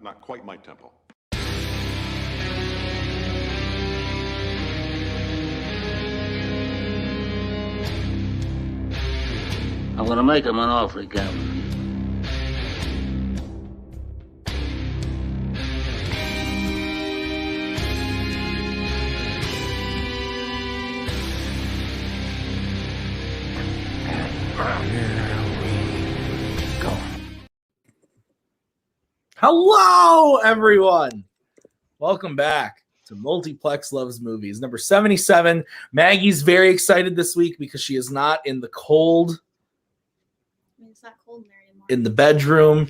Not quite my tempo. I'm gonna make him an offer he can't refuse. Hello, everyone. Welcome back to Multiplex Loves Movies, number 77. Maggie's very excited this week because she is not in the cold. It's not cold in there anymore. In the bedroom.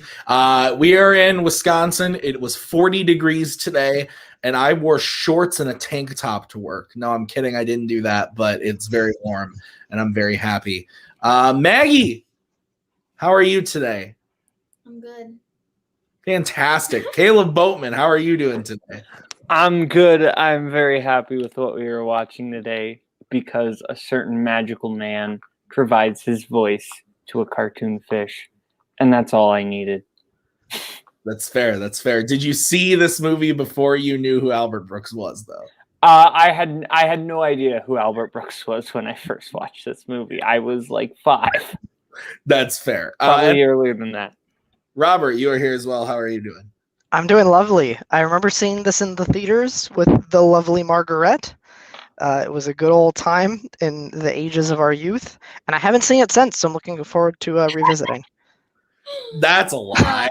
We are in Wisconsin. It was 40 degrees today, and I wore shorts and a tank top to work. No, I'm kidding. I didn't do that, but it's very warm, and I'm very happy. Maggie, how are you today? I'm good. Fantastic. Kaleb Boatman, how are you doing today? I'm good. I'm very happy with what we were watching today because a certain magical man provides his voice to a cartoon fish, and that's all I needed. That's fair. That's fair. Did you see this movie before you knew who Albert Brooks was, though? I had no idea who Albert Brooks was when I first watched this movie. I was like 5. That's fair. Probably earlier than that. Robert, you are here as well. How are you doing? I'm doing lovely. I remember seeing this in the theaters with the lovely Margaret. It was a good old time in the ages of our youth, and I haven't seen it since, so I'm looking forward to revisiting. That's a lie.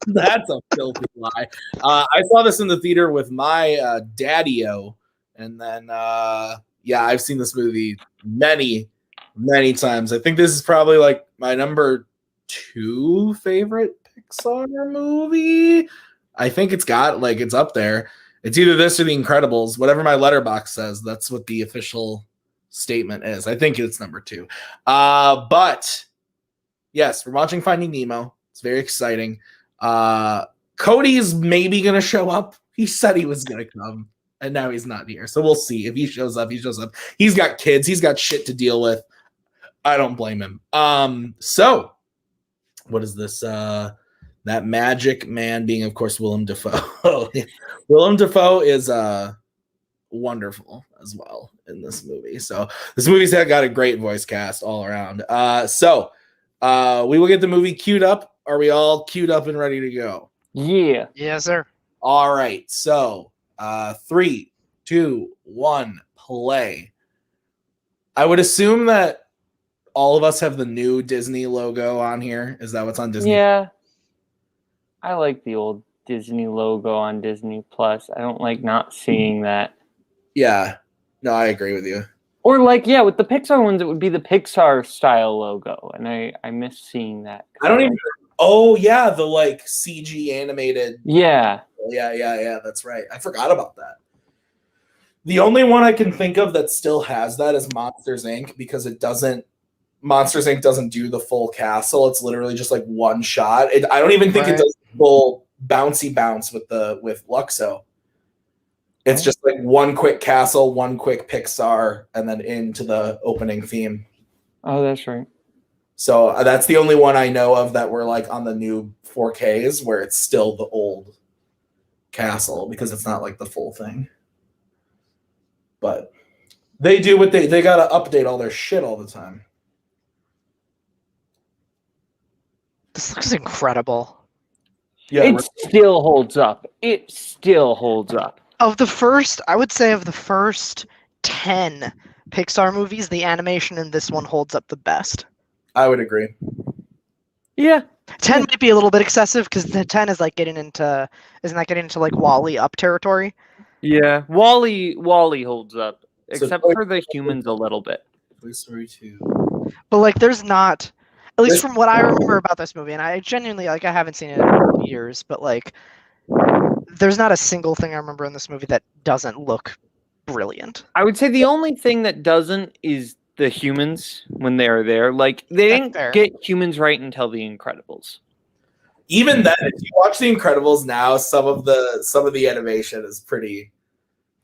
That's a filthy lie. I saw this in the theater with my daddy-o, and then, yeah, I've seen this movie many, many times. I think this is probably like my number 2 favorite Pixar movie. I think it's up there. It's either this or The Incredibles. Whatever my letterbox says, that's what the official statement is. I think it's number 2. But yes, we're watching Finding Nemo. It's very exciting. Cody's maybe gonna show up. He said he was gonna come, and now he's not here. So we'll see. If he shows up, he shows up. He's got kids. He's got shit to deal with. I don't blame him. So what is this? That magic man being, of course, Willem Dafoe. Willem Dafoe is wonderful as well in this movie. So this movie's got a great voice cast all around. So we will get the movie queued up. Are we all queued up and ready to go? Yeah. Yes, sir. All right. So 3, 2, 1, play. I would assume that all of us have the new Disney logo on here. Is that what's on Disney? Yeah. I like the old Disney logo on Disney Plus. I don't like not seeing that. Yeah. No, I agree with you. Or like, yeah, with the Pixar ones, it would be the Pixar style logo, and I miss seeing that. I don't even. Oh yeah, the like CG animated. Yeah. Yeah. That's right. I forgot about that. The only one I can think of that still has that is Monsters Inc. because it doesn't. Monsters Inc. doesn't do the full castle. It's literally just like one shot. I don't even think it does the full bouncy bounce with Luxo. It's just like one quick castle, one quick Pixar, and then into the opening theme. Oh, that's right. So that's the only one I know of that we're like on the new 4Ks where it's still the old castle because it's not like the full thing. But they do what they got to update all their shit all the time. This looks incredible. Yeah, it still holds up. It still holds up. I would say of the first 10 Pixar movies, the animation in this one holds up the best. I would agree. Yeah. 10 might be a little bit excessive because the 10 is like getting into like Wall-E up territory. Yeah. Wall-E holds up. So Except for the humans a little bit. Toy Story 2. But like there's not, at least from what I remember about this movie, and I genuinely like I haven't seen it in years, but like there's not a single thing I remember in this movie that doesn't look brilliant. I would say the only thing that doesn't is the humans when they are there. Like they didn't get humans right until The Incredibles. Even then, if you watch The Incredibles now, some of the animation is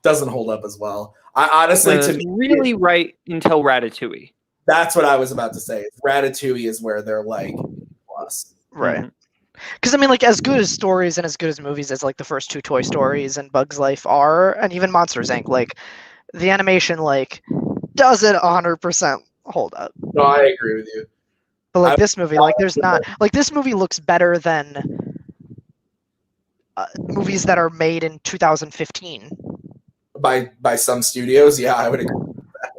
doesn't hold up as well. I honestly, to me, really right until Ratatouille. That's what I was about to say. Ratatouille is where they're like plus. Right. Because I mean, like, as good as stories and as good as movies as like the first two Toy Stories and Bugs Life are, and even Monsters Inc. Like, the animation like doesn't 100% hold up. No, I agree with you. But like this movie, like there's not like this movie looks better than movies that are made in 2015. By some studios, yeah, I would agree with that.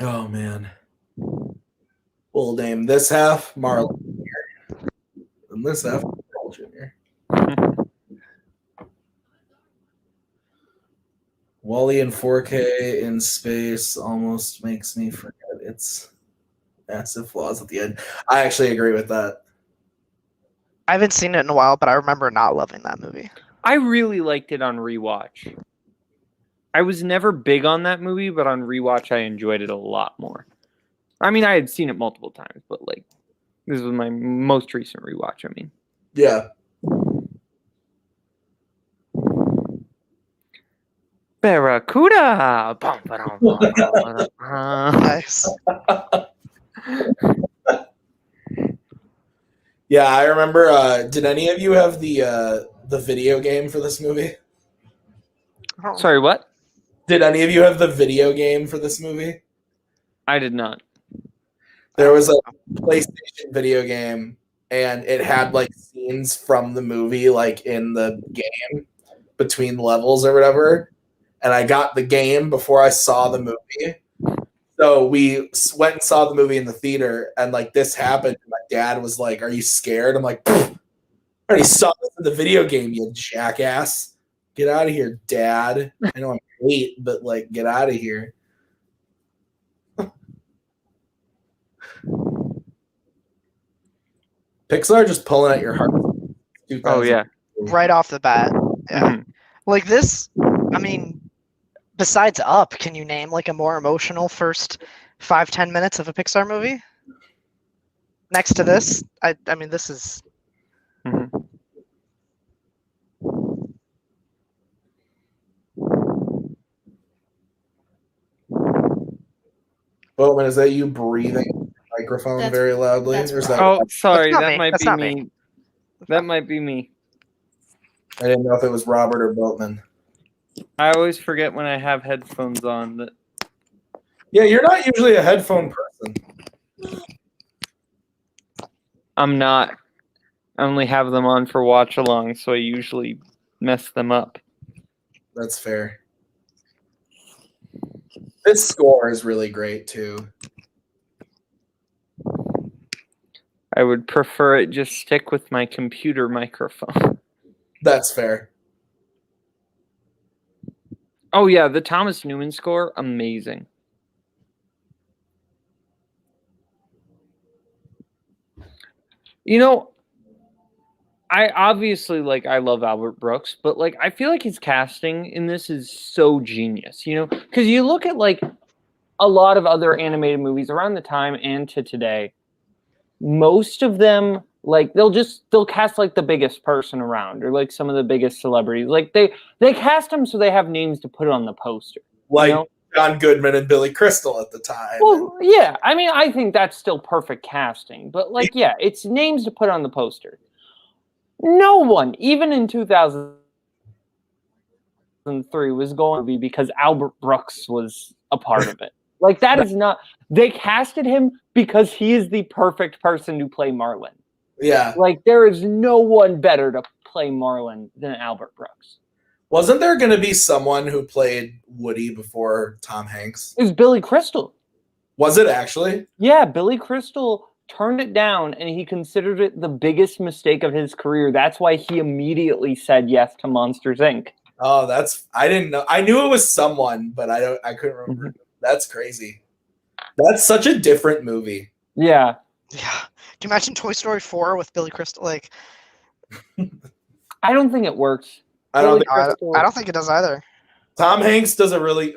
Oh man. We'll name this half Marlon Jr. and this half Marl Jr. Wally in 4K in space almost makes me forget its massive flaws at the end. I actually agree with that. I haven't seen it in a while, but I remember not loving that movie. I really liked it on rewatch. I was never big on that movie, but on rewatch I enjoyed it a lot more. I mean, I had seen it multiple times, but like this was my most recent rewatch, I mean. Yeah. Barracuda! Nice. Yeah, I remember. Did any of you have the video game for this movie? Sorry, what? Did any of you have the video game for this movie? I did not. There was a PlayStation video game, and it had like scenes from the movie, like in the game between levels or whatever. And I got the game before I saw the movie. So we went and saw the movie in the theater, and like this happened. My dad was like, "Are you scared?" I'm like, "I already saw this in the video game, you jackass. Get out of here, Dad. I know I'm 8, but like, get out of here." Pixar just pulling at your heart. Oh yeah. Right off the bat. Yeah. Like this, I mean, besides Up, can you name like a more emotional first 5-10 minutes of a Pixar movie? Next to this, I mean, this is. Boatman, is that you breathing into the microphone That's- very loudly? that's Or is that, Oh, sorry, That's not that me. might That's be not me. me. That might be me. I didn't know if it was Robert or Boatman. I always forget when I have headphones on that. Yeah, you're not usually a headphone person. I'm not. I only have them on for watch along, so I usually mess them up. That's fair. This score is really great too. I would prefer it just stick with my computer microphone. That's fair. Oh yeah, the Thomas Newman score, amazing. You know, I obviously I love Albert Brooks, but like I feel like his casting in this is so genius, you know? Because you look at like a lot of other animated movies around the time and to today, most of them like they'll cast like the biggest person around or like some of the biggest celebrities. Like they cast them so they have names to put on the poster. Like you know? John Goodman and Billy Crystal at the time. Well, yeah. I mean, I think that's still perfect casting, but like, yeah, it's names to put on the poster. No one, even in 2003, was going to be because Albert Brooks was a part of it. Like, that is not. They casted him because he is the perfect person to play Marlin. Yeah. Like, there is no one better to play Marlin than Albert Brooks. Wasn't there going to be someone who played Woody before Tom Hanks? It was Billy Crystal. Was it actually? Yeah, Billy Crystal turned it down, and he considered it the biggest mistake of his career. That's why he immediately said yes to Monsters, Inc. Oh, I didn't know. I knew it was someone, but I couldn't remember. Mm-hmm. That's crazy. That's such a different movie. Yeah. Yeah. Can you imagine Toy Story 4 with Billy Crystal? Like, I don't think it works. I don't I don't think it does either. Tom Hanks does a really.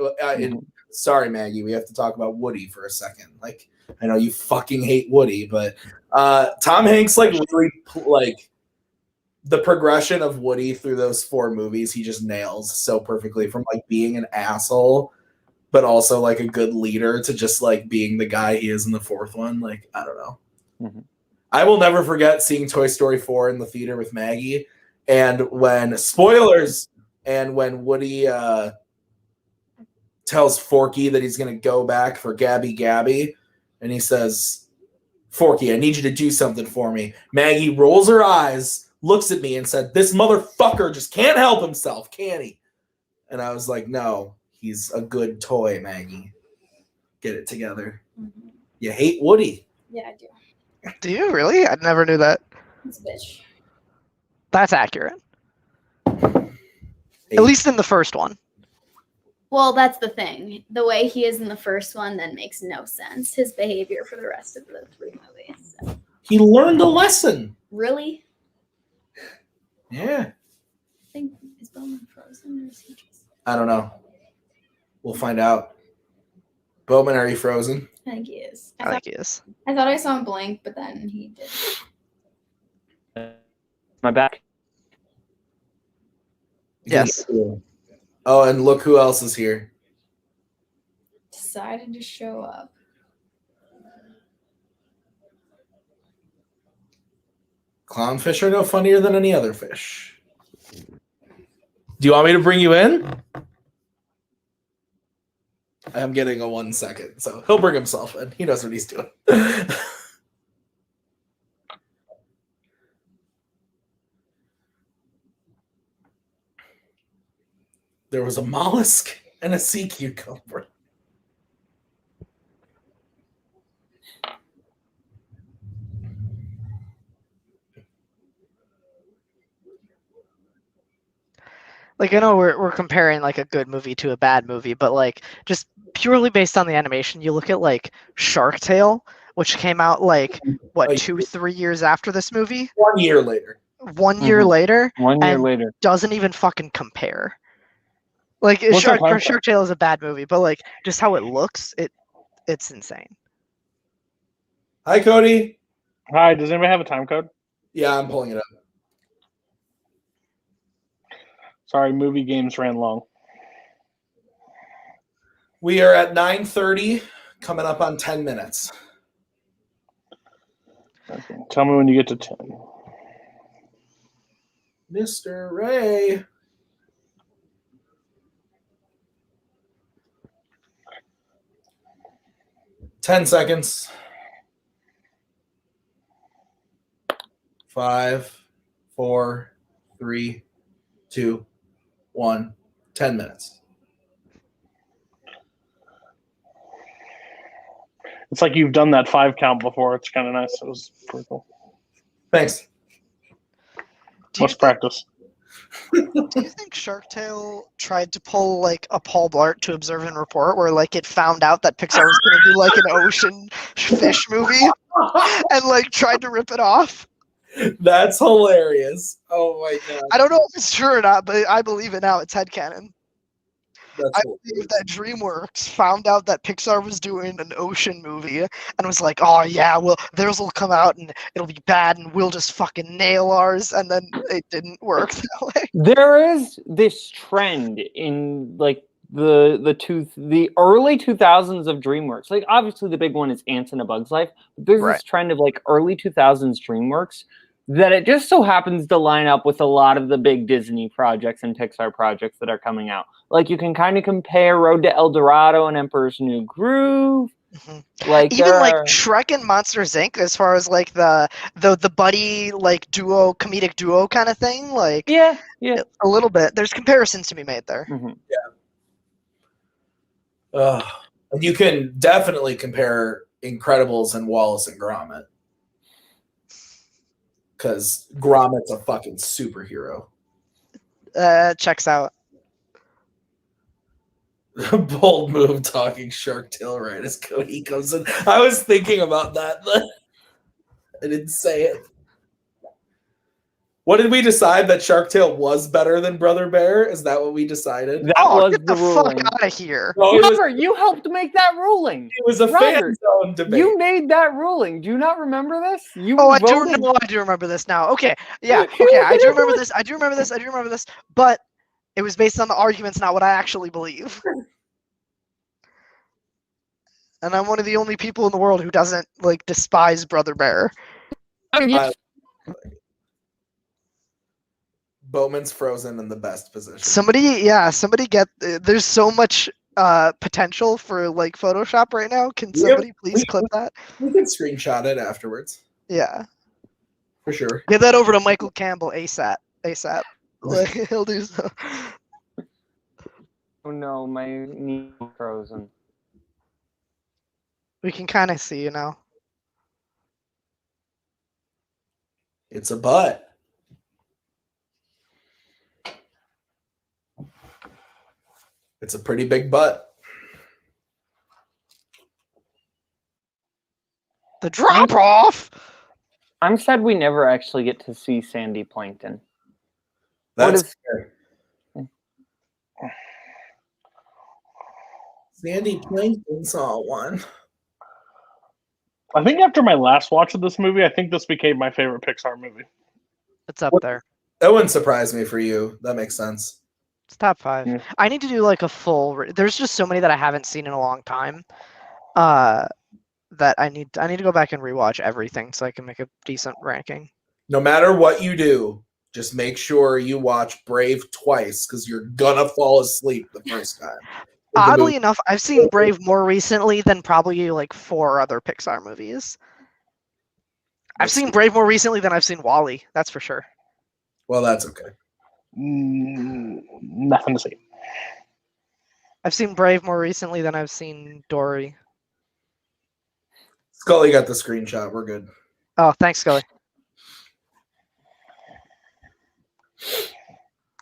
Sorry, Maggie, we have to talk about Woody for a second. Like, I know you fucking hate Woody, but Tom Hanks really the progression of Woody through those 4 movies. He just nails so perfectly, from like being an asshole, but also like a good leader, to just like being the guy he is in the 4th one. Like, I don't know. Mm-hmm. I will never forget seeing Toy Story 4 in the theater with Maggie, and when spoilers, and when Woody tells Forky that he's going to go back for Gabby, and he says, Forky, I need you to do something for me. Maggie rolls her eyes, looks at me, and said, this motherfucker just can't help himself, can he? And I was like, no, he's a good toy, Maggie. Get it together. Mm-hmm. You hate Woody. Yeah, I do. Do you really? I never knew that. He's a bitch. That's accurate. At least in the first one. Well, that's the thing. The way he is in the first one then makes no sense. His behavior for the rest of the 3 movies. So. He learned a lesson. Really? Yeah. I think is Boatman frozen or is he just? I don't know. We'll find out. Boatman, are you frozen? I think he is. I think he is. I thought I saw him blink, but then he did. My back. Yes. Oh, and look who else is here. Decided to show up. Clownfish are no funnier than any other fish. Do you want me to bring you in? I'm getting a 1 second, so he'll bring himself in. He knows what he's doing. There was a mollusk and a sea cucumber. Like, I know we're comparing like a good movie to a bad movie, but like just purely based on the animation, you look at like Shark Tale, which came out like what, 2-3 years after this movie? 1 year later. 1 year later. 1 year and later. Doesn't even fucking compare. Like What's Shark the Shark Tale is a bad movie, but like just how it looks, it's insane. Hi, Cody. Hi, does anybody have a time code? Yeah, I'm pulling it up. Sorry, movie games ran long. We are at 9:30, coming up on 10 minutes. Okay. Tell me when you get to 10. Mr. Ray. Ten seconds. 5, 4, 3, 2, 1. 10 minutes. It's like you've done that 5 count before. It's kind of nice. It was pretty cool. Thanks. Let's practice. Do you think Shark Tale tried to pull like a Paul Blart to Observe and Report, where like it found out that Pixar was going to do like an ocean fish movie, and like tried to rip it off? That's hilarious. Oh my god. I don't know if it's true or not, but I believe it now. It's headcanon. That's I believe that DreamWorks found out that Pixar was doing an ocean movie and was like, oh yeah, well, theirs will come out and it'll be bad and we'll just fucking nail ours, and then it didn't work that way. There is this trend in like the early 2000s of DreamWorks. Like obviously the big one is Ants in a Bug's Life, but there's this trend of like early 2000s DreamWorks that it just so happens to line up with a lot of the big Disney projects and Pixar projects that are coming out. Like you can kind of compare Road to El Dorado and Emperor's New Groove. Mm-hmm. Like even like Shrek and Monsters Inc. as far as like the buddy like duo, comedic duo kind of thing. Like yeah, a little bit. There's comparisons to be made there. Mm-hmm. Yeah. And you can definitely compare Incredibles and Wallace and Gromit. Because Gromit's a fucking superhero. Checks out. Bold move talking Shark Tale right as Cody comes in. I was thinking about that. I didn't say it. What did we decide? That Shark Tale was better than Brother Bear? Is that what we decided? That was get the ruling. fuck out of here. No, Robert, you helped make that ruling. It was a fan zone debate. You made that ruling. Do you not remember this? You I voted. do remember this now. Okay. Yeah. Okay. I do remember this. I do remember this. But it was based on the arguments, not what I actually believe. And I'm one of the only people in the world who doesn't like despise Brother Bear. Boatman's frozen in the best position. Somebody get. There's so much potential for like Photoshop right now. Can somebody please clip that? We can screenshot it afterwards. Yeah, for sure. Get that over to Michael Campbell ASAP. Like he'll do so. Oh no, my knee is frozen. We can kind of see you now. It's a butt. It's a pretty big butt. The drop off. I'm sad we never actually get to see Sandy Plankton. That's Sandy Plankton saw one. I think after my last watch of this movie, I think this became my favorite Pixar movie. It's up there. That wouldn't surprise me for you. That makes sense. It's top 5. Yeah. I need to do like a full. There's just so many that I haven't seen in a long time. That I need to go back and rewatch everything so I can make a decent ranking. No matter what you do, just make sure you watch Brave twice because you're gonna fall asleep the first time. Oddly enough, I've seen Brave more recently than probably like 4 other Pixar movies. I've seen Brave more recently than I've seen WALL-E. That's for sure. Well, that's okay. Nothing to say. I've seen Brave more recently than I've seen Dory. Scully got the screenshot. We're good. Oh, thanks, Scully.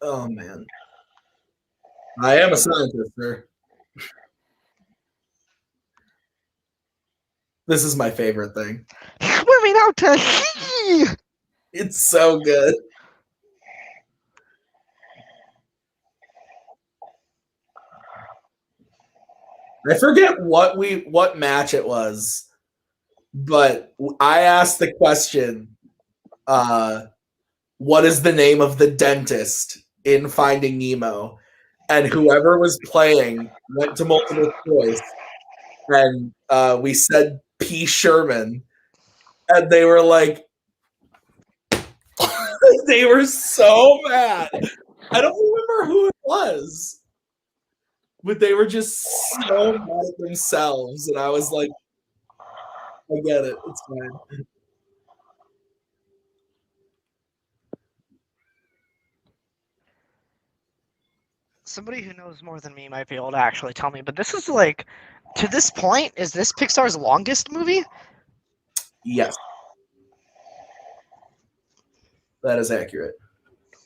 Oh man, I am a scientist, sir. This is my favorite thing. Swimming out to sea. It's so good. I forget what match it was, but I asked the question, what is the name of the dentist in Finding Nemo? And whoever was playing went to multiple choice, and we said P. Sherman, and they were like, they were so mad. I don't remember who it was, but they were just so mad at themselves, and I was like, I get it. It's fine. Somebody who knows more than me might be able to actually tell me, but this is like, to this point, is this Pixar's longest movie? Yes. That is accurate.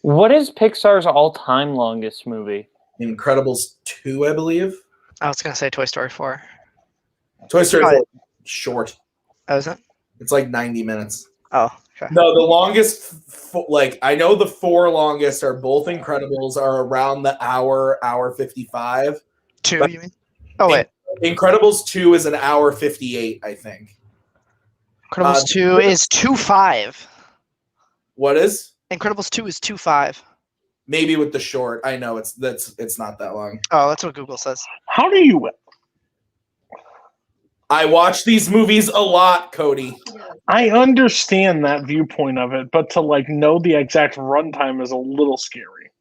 What is Pixar's all-time longest movie? Incredibles 2, I believe. I was going to say Toy Story 4. Toy Story Oh, 4 is short. Oh, is it? It's like 90 minutes. Oh, okay. No, the longest, I know the 4 longest are both Incredibles are around the hour 55. 2, but you mean? Oh, wait. Incredibles 2 is an hour 58, I think. Incredibles 2 is 2.5. What is? Incredibles 2 is 2.5. Maybe with the short. I know it's not that long. Oh, that's what Google says. How do you? I watch these movies a lot, Cody. I understand that viewpoint of it, but to like know the exact runtime is a little scary.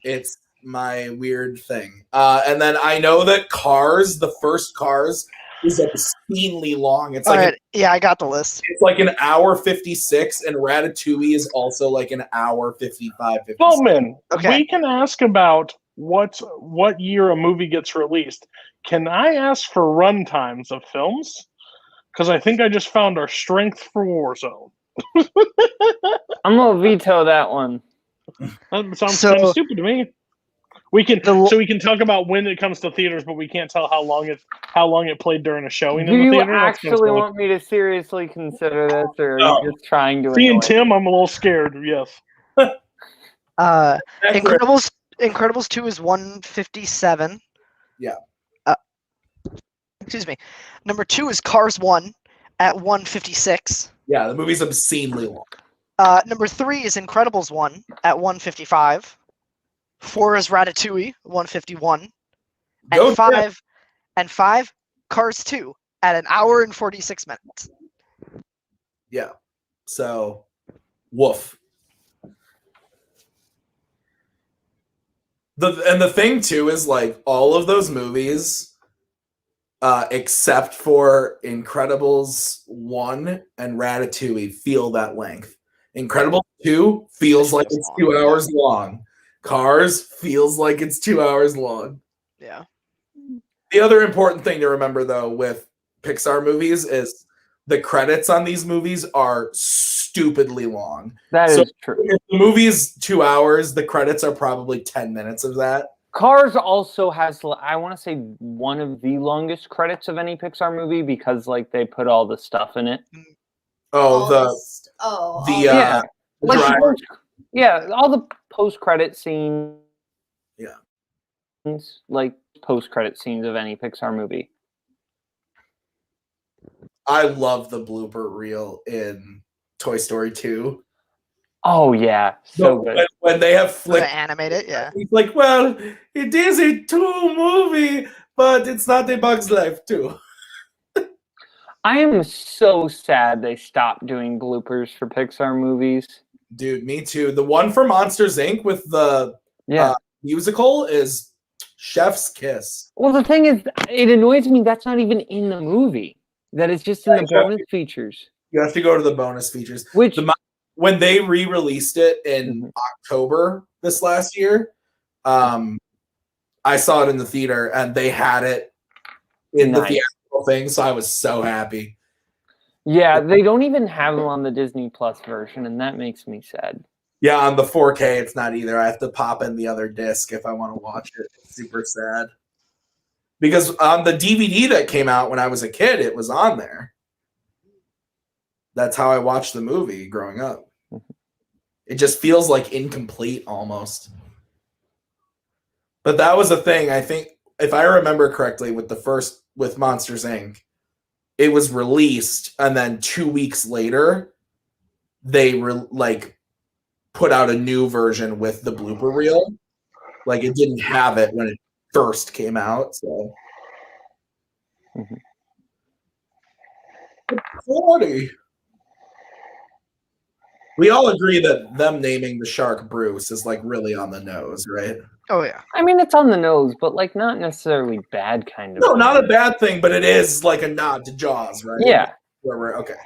It's my weird thing. And then I know that Cars, the first Cars, is obscenely long. It's All like right. Yeah, I got the list. it's like an hour 56, and Ratatouille is also like an hour 55. 56. Boatman, Okay. we can ask about what year a movie gets released. Can I ask for runtimes of films? Because I think I just found our strength for Warzone. I'm gonna veto that one. That sounds So- kind of stupid to me. We can The- so we can talk about when it comes to theaters, but we can't tell how long it played during a showing Do in the you theater. That's kinda actually silly. want me to seriously consider this, or are No. you just trying to Seeing annoy me? Tim, I'm a little scared. Yes. Incredibles 2 is 157. Yeah. Excuse me. Number 2 is Cars 1 at 156. Yeah, the movie's obscenely long. Number 3 is Incredibles 1 at 155. 4 is Ratatouille, 151. Go And 5, Cars 2 at an hour and 46 minutes. Yeah. So, woof. The thing too is like all of those movies, except for Incredibles 1 and Ratatouille, feel that length. Incredibles 2 feels like it's 2 hours long. Cars feels like it's 2 hours long. Yeah. The other important thing to remember though with Pixar movies is the credits on these movies are stupidly long. That is true. If the movie is 2 hours, the credits are probably 10 minutes of that. Cars also has, I want to say, one of the longest credits of any Pixar movie because, like, they put all the stuff in it. Oh, yeah, like driver. all the post-credit scenes. Yeah, like post-credit scenes of any Pixar movie. I love the blooper reel in Toy Story 2. Oh yeah, so good. When they have flipped, animate it, yeah. It's like, well, it is a 2 movie, but it's not a Bug's Life 2. I am so sad they stopped doing bloopers for Pixar movies. Dude, me too. The one for Monsters Inc. with the musical is Chef's Kiss. Well, the thing is, it annoys me that's not even in the movie. That it's just in the bonus features. You have to go to the bonus features. Which when they re-released it in October this last year, I saw it in the theater and they had it in the theatrical thing, so I was so happy. Yeah, they don't even have them on the Disney Plus version, and that makes me sad. Yeah, on the 4K, it's not either. I have to pop in the other disc if I want to watch it. It's super sad. Because on the DVD that came out when I was a kid, it was on there. That's how I watched the movie growing up. It just feels like incomplete almost. But that was a thing. I think, if I remember correctly, with Monsters Inc., it was released, and then 2 weeks later, they put out a new version with the blooper reel. Like, it didn't have it when it first came out, so. Funny. We all agree that them naming the shark Bruce is like really on the nose, right? Oh yeah. I mean, it's on the nose, but like not necessarily bad kind of. No, not a bad thing, but it is like a nod to Jaws, right? Yeah. Where we're okay.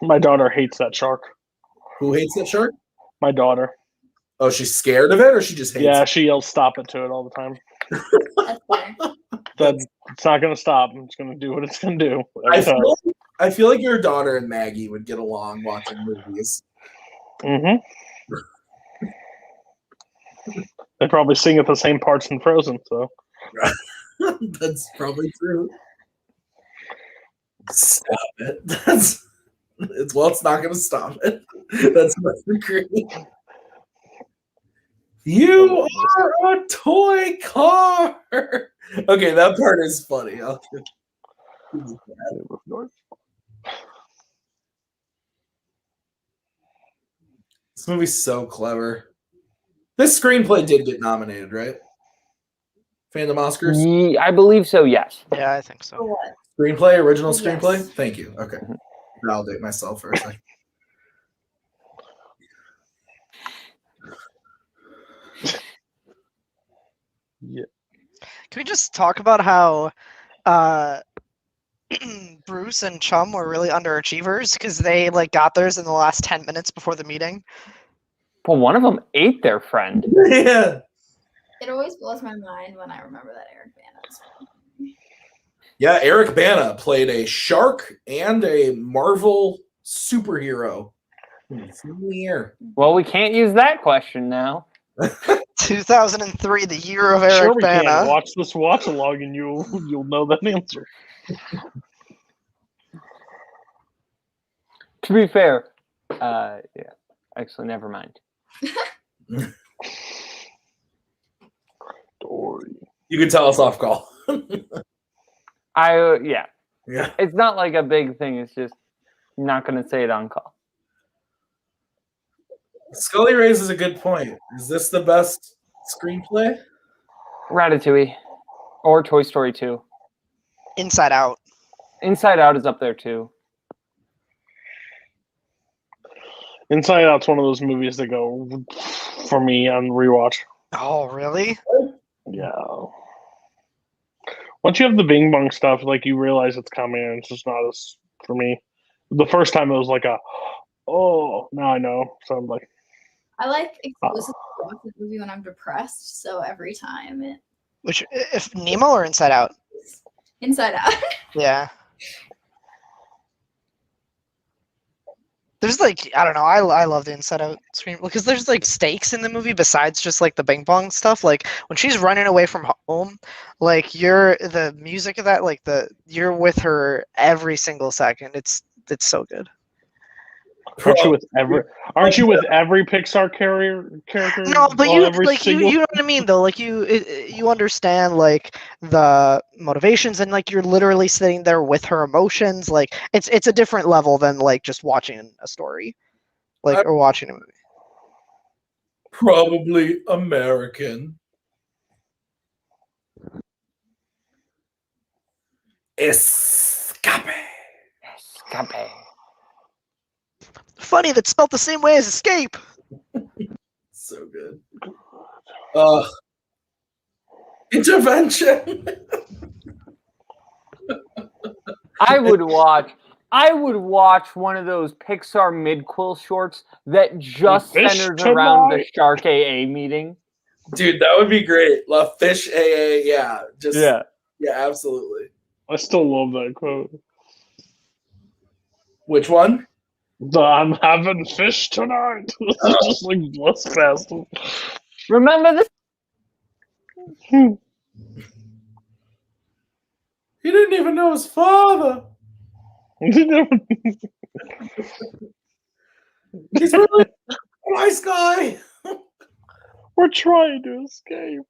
My daughter hates that shark. Who hates that shark? My daughter. Oh, she's scared of it, or she just hates it? She yells "stop it" to it all the time. It's not going to stop. It's going to do what it's going to do. I feel like your daughter and Maggie would get along watching movies. Mm-hmm. They probably sing at the same parts in Frozen, so. That's probably true. Stop it. It's not going to stop it. That's not great. You are a toy car. Okay, that part is funny. This movie's so clever. This screenplay did get nominated, right? Fandom Oscars? I believe so, yes. Yeah, I think so. Screenplay? Original screenplay? Yes. Thank you. Okay. Validate myself for a second. Yeah. Can we just talk about how Bruce and Chum were really underachievers because they got theirs in the last 10 minutes before the meeting? Well, one of them ate their friend. Yeah. It always blows my mind when I remember that Eric Bana is from. Yeah, Eric Bana played a shark and a Marvel superhero. Well, we can't use that question now. 2003, the year of Eric Sure we can. Bana. Watch this watch along and you'll know that answer. To be fair, actually, never mind. You can tell us off call. Yeah. Yeah. It's not like a big thing. It's just not going to say it on call. Scully raises a good point. Is this the best screenplay? Ratatouille or Toy Story 2. Inside Out. Inside Out is up there too. Inside Out's one of those movies that go for me on rewatch. Oh, really? Yeah. Once you have the Bing Bong stuff, like you realize it's coming, and it's just not as for me. The first time it was like oh, now I know. So I'm like, I like exclusively watch the movie when I'm depressed, so every time it. Which, if Nemo or Inside Out? Inside Out. Yeah. There's like, I don't know, I love the Inside Out screen because there's like stakes in the movie besides just like the Bing Bong stuff. Like when she's running away from home, like the music of that, like you're with her every single second. It's so good. aren't you with every Pixar character? No, but you know what I mean though. Like you understand like the motivations and like you're literally sitting there with her emotions. Like it's a different level than like just watching a story, like or watching a movie. Probably American. Escape. Funny, that's spelled the same way as escape. So good. Intervention. I would watch one of those Pixar mid-quill shorts that just centers around the Shark AA meeting. Dude, that would be great. La Fish AA, yeah. Yeah, absolutely. I still love that quote. Which one? I'm having fish tonight. Just like bless past him. Remember this? He didn't even know his father. He's really a nice guy. We're trying to escape.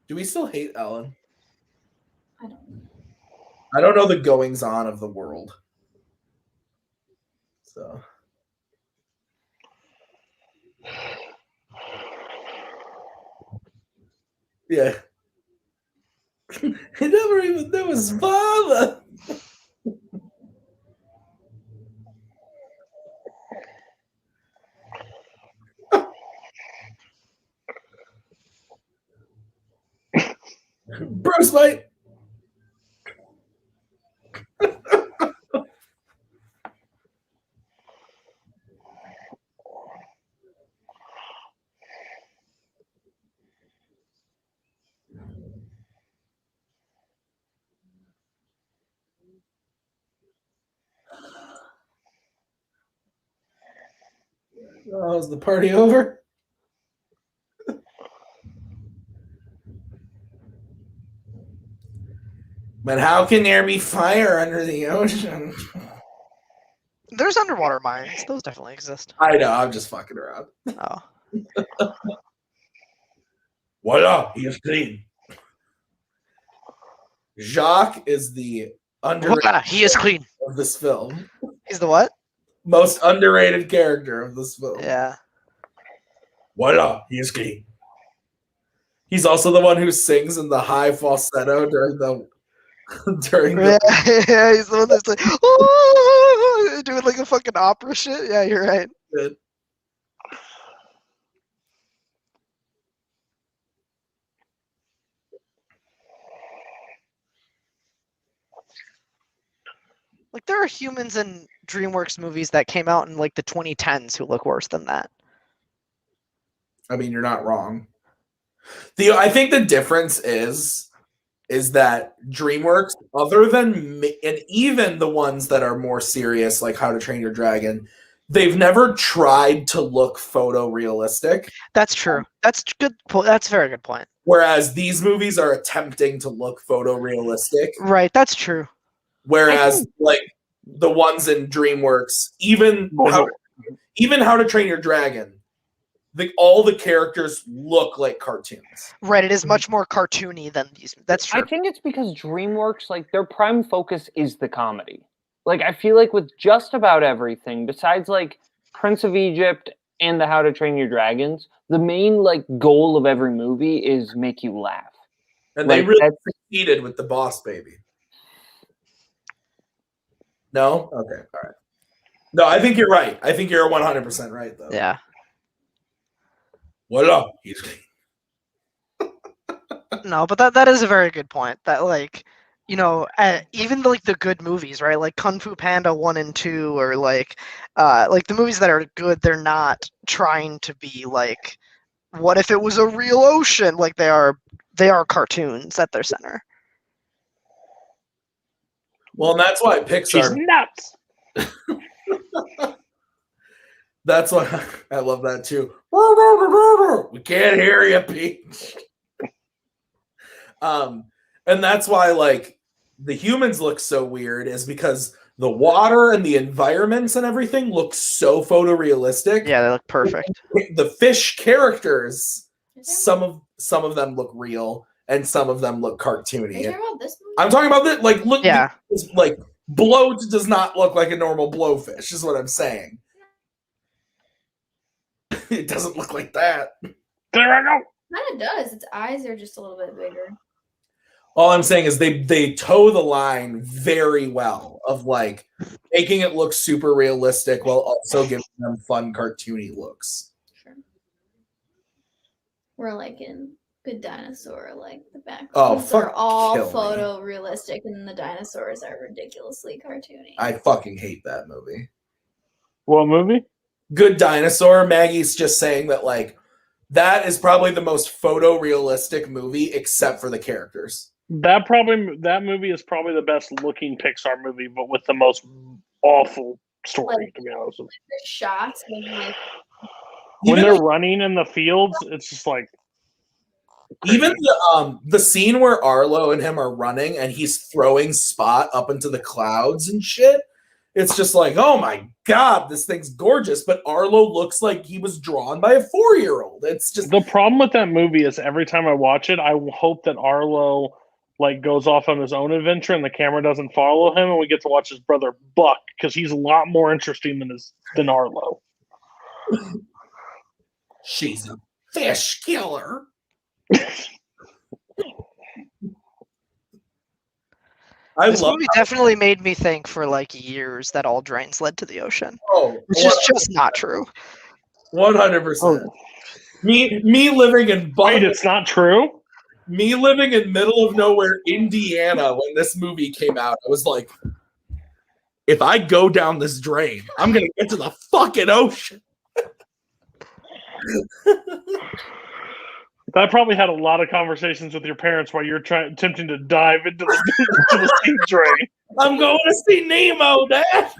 Do we still hate Ellen? I don't know. I don't know the goings on of the world. So. Yeah. He never even knew his father. Bruce, mate. Oh, is the party over? But how can there be fire under the ocean? There's underwater mines. Those definitely exist. I know, I'm just fucking around. Oh. Voila, he is clean. Jacques is the underrated He is clean. of this film. He's the what? Most underrated character of this film. Yeah. Voila, he is clean. He's also the one who sings in the high falsetto during the yeah, he's the one that's like, oh, doing like a fucking opera shit. Yeah, you're right. Good. Like there are humans in DreamWorks movies that came out in like the 2010s who look worse than that. I mean, you're not wrong. I think the difference is that DreamWorks, other than and even the ones that are more serious, like How to Train Your Dragon, they've never tried to look photorealistic. That's true. That's good. That's a very good point. Whereas these movies are attempting to look photorealistic. Right. That's true. Whereas, like the ones in DreamWorks, even How to Train Your Dragon, all the characters look like cartoons. Right. It is much more cartoony than these. That's true. I think it's because DreamWorks, like their prime focus is the comedy. Like I feel like with just about everything, besides like Prince of Egypt and the How to Train Your Dragons, the main like goal of every movie is make you laugh. And Like, they really that's- succeeded with the Boss Baby. No? Okay, all right. No, I think you're right. I think you're 100% right, though. Yeah. What up? No, but that is a very good point. That like, even like the good movies, right? Like Kung Fu Panda 1 and 2, or like the movies that are good, they're not trying to be like, what if it was a real ocean? Like they are cartoons at their center. Well, and that's why She's Pixar. nuts. That's why I love that too. We can't hear you, Peach. And that's why like the humans look so weird, is because the water and the environments and everything look so photorealistic. Yeah, they look perfect. The fish characters, some of them look real and some of them look Are you cartoony. talking about this movie? I'm talking about that. Like, look, Yeah. like bloat does not look like a normal blowfish. Is what I'm saying. It doesn't look like that. There I go. Kind of does. Its eyes are just a little bit bigger. All I'm saying is they toe the line very well of like making it look super realistic while also giving them fun cartoony looks. Sure. We're like in Good Dinosaur, like the backgrounds Oh, fuck, are all kill me. photorealistic and the dinosaurs are ridiculously cartoony. I fucking hate that movie. What movie? Good Dinosaur. Maggie's just saying that like that is probably the most photorealistic movie except for the characters. That movie is probably the best looking Pixar movie, but with the most awful story. To be honest with you, The shots when like when Even they're running in the fields, it's just like even the scene where Arlo and him are running and he's throwing Spot up into the clouds and shit. It's just like, oh my god, this thing's gorgeous. But Arlo looks like he was drawn by a 4-year-old. It's just the problem with that movie is every time I watch it, I hope that Arlo like goes off on his own adventure and the camera doesn't follow him, and we get to watch his brother Buck because he's a lot more interesting than Arlo. she's a fish killer. This movie definitely made me think for like years that all drains led to the ocean, which is just not true. 100%. Me living in Wait, it's not true? Me living in middle of nowhere Indiana when this movie came out, I was like, if I go down this drain, I'm gonna get to the fucking ocean. I probably had a lot of conversations with your parents while you're attempting to dive into the sea drain. I'm going to see Nemo, Dad.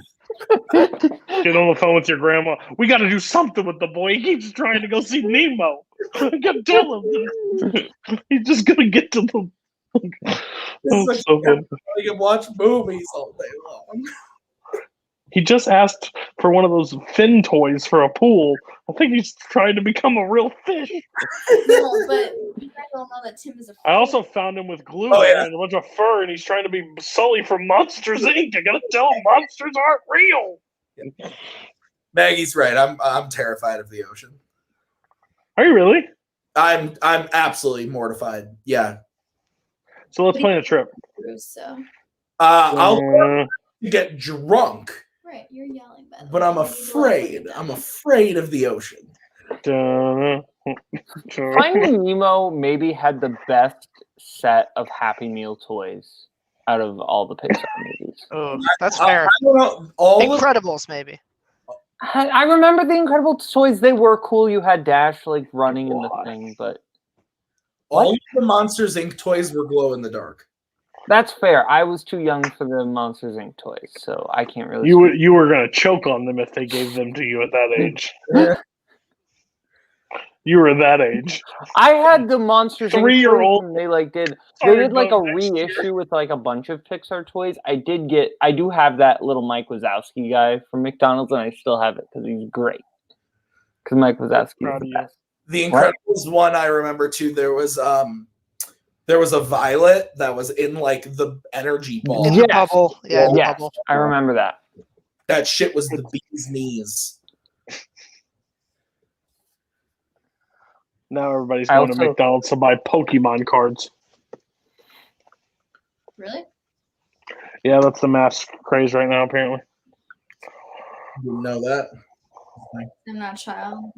Get on the phone with your grandma. We got to do something with the boy. He keeps trying to go see Nemo. I got to tell him. He's just going to get to the. This is so good. I can watch movies all day long. He just asked for one of those fin toys for a pool. I think he's trying to become a real fish. No, but you guys don't know that Tim is a I also found him with glue and a bunch of fur, and he's trying to be Sully from Monsters Inc. I gotta tell him monsters aren't real. Maggie's right. I'm terrified of the ocean. Are you really? I'm absolutely mortified. Yeah. So let's plan a trip. So. I'll get drunk. Right, you're yelling, by the but way. I'm afraid. I'm afraid of the ocean. Finding Nemo maybe had the best set of Happy Meal toys out of all the Pixar movies. Oh, that's fair. I don't know. Incredibles, maybe. I remember the Incredible toys. They were cool. You had Dash like running in the thing, but all of the Monsters Inc. toys were glow in the dark. That's fair. I was too young for the Monsters Inc. toys, so I can't really. You were gonna choke on them if they gave them to you at that age. You were that age. I had the Monsters Inc. 3-year-old. toys, and they did like a reissue with like a bunch of Pixar toys. I do have that little Mike Wazowski guy from McDonald's, and I still have it because he's great. Because Mike Wazowski is the best. The Incredibles one I remember too. There was a Violet that was in like the energy ball. In the bubble. Yeah, yes, bubble. I remember that. That shit was the bee's knees. Now everybody's going to McDonald's to buy Pokemon cards. Really? Yeah, that's the mask craze right now, apparently. Didn't know that. I'm not a child.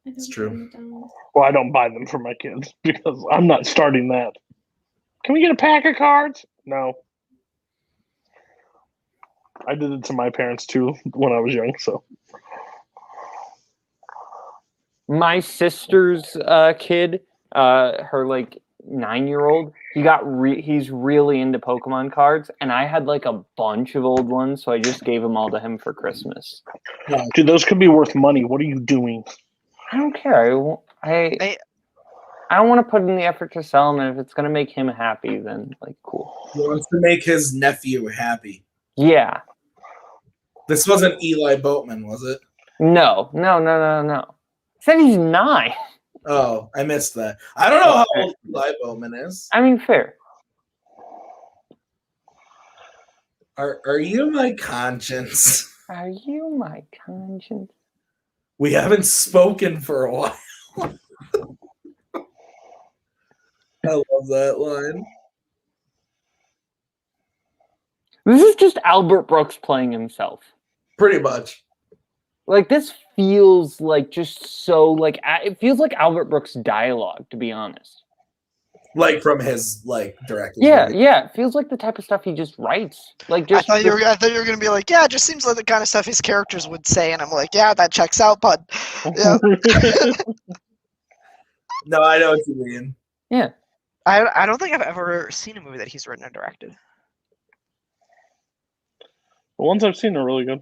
It's true. Well, I don't buy them for my kids because I'm not starting that. Can we get a pack of cards? No. I did it to my parents too when I was young, so. My sister's kid, her like 9-year-old, he's really into Pokemon cards, and I had like a bunch of old ones, so I just gave them all to him for Christmas. Dude, those could be worth money. What are you doing? I don't care. I don't want to put in the effort to sell him, and if it's gonna make him happy, then like cool. He wants to make his nephew happy. Yeah. This wasn't Eli Boatman, was it? No. Said he's 9. Oh, I missed that. I don't know how old Eli Boatman is. I mean, fair. Are you my conscience? Are you my conscience? We haven't spoken for a while. I love that line. This is just Albert Brooks playing himself. Pretty much. Like, this feels like just so, like, it feels like Albert Brooks' dialogue, to be honest. Like from his, like, directing. Yeah. It feels like the type of stuff he just writes. Like, just I thought you were gonna be like, yeah, it just seems like the kind of stuff his characters would say, and I'm like, yeah, that checks out, bud. Yeah. No, I know what you mean. Yeah. I don't think I've ever seen a movie that he's written and directed. The ones I've seen are really good.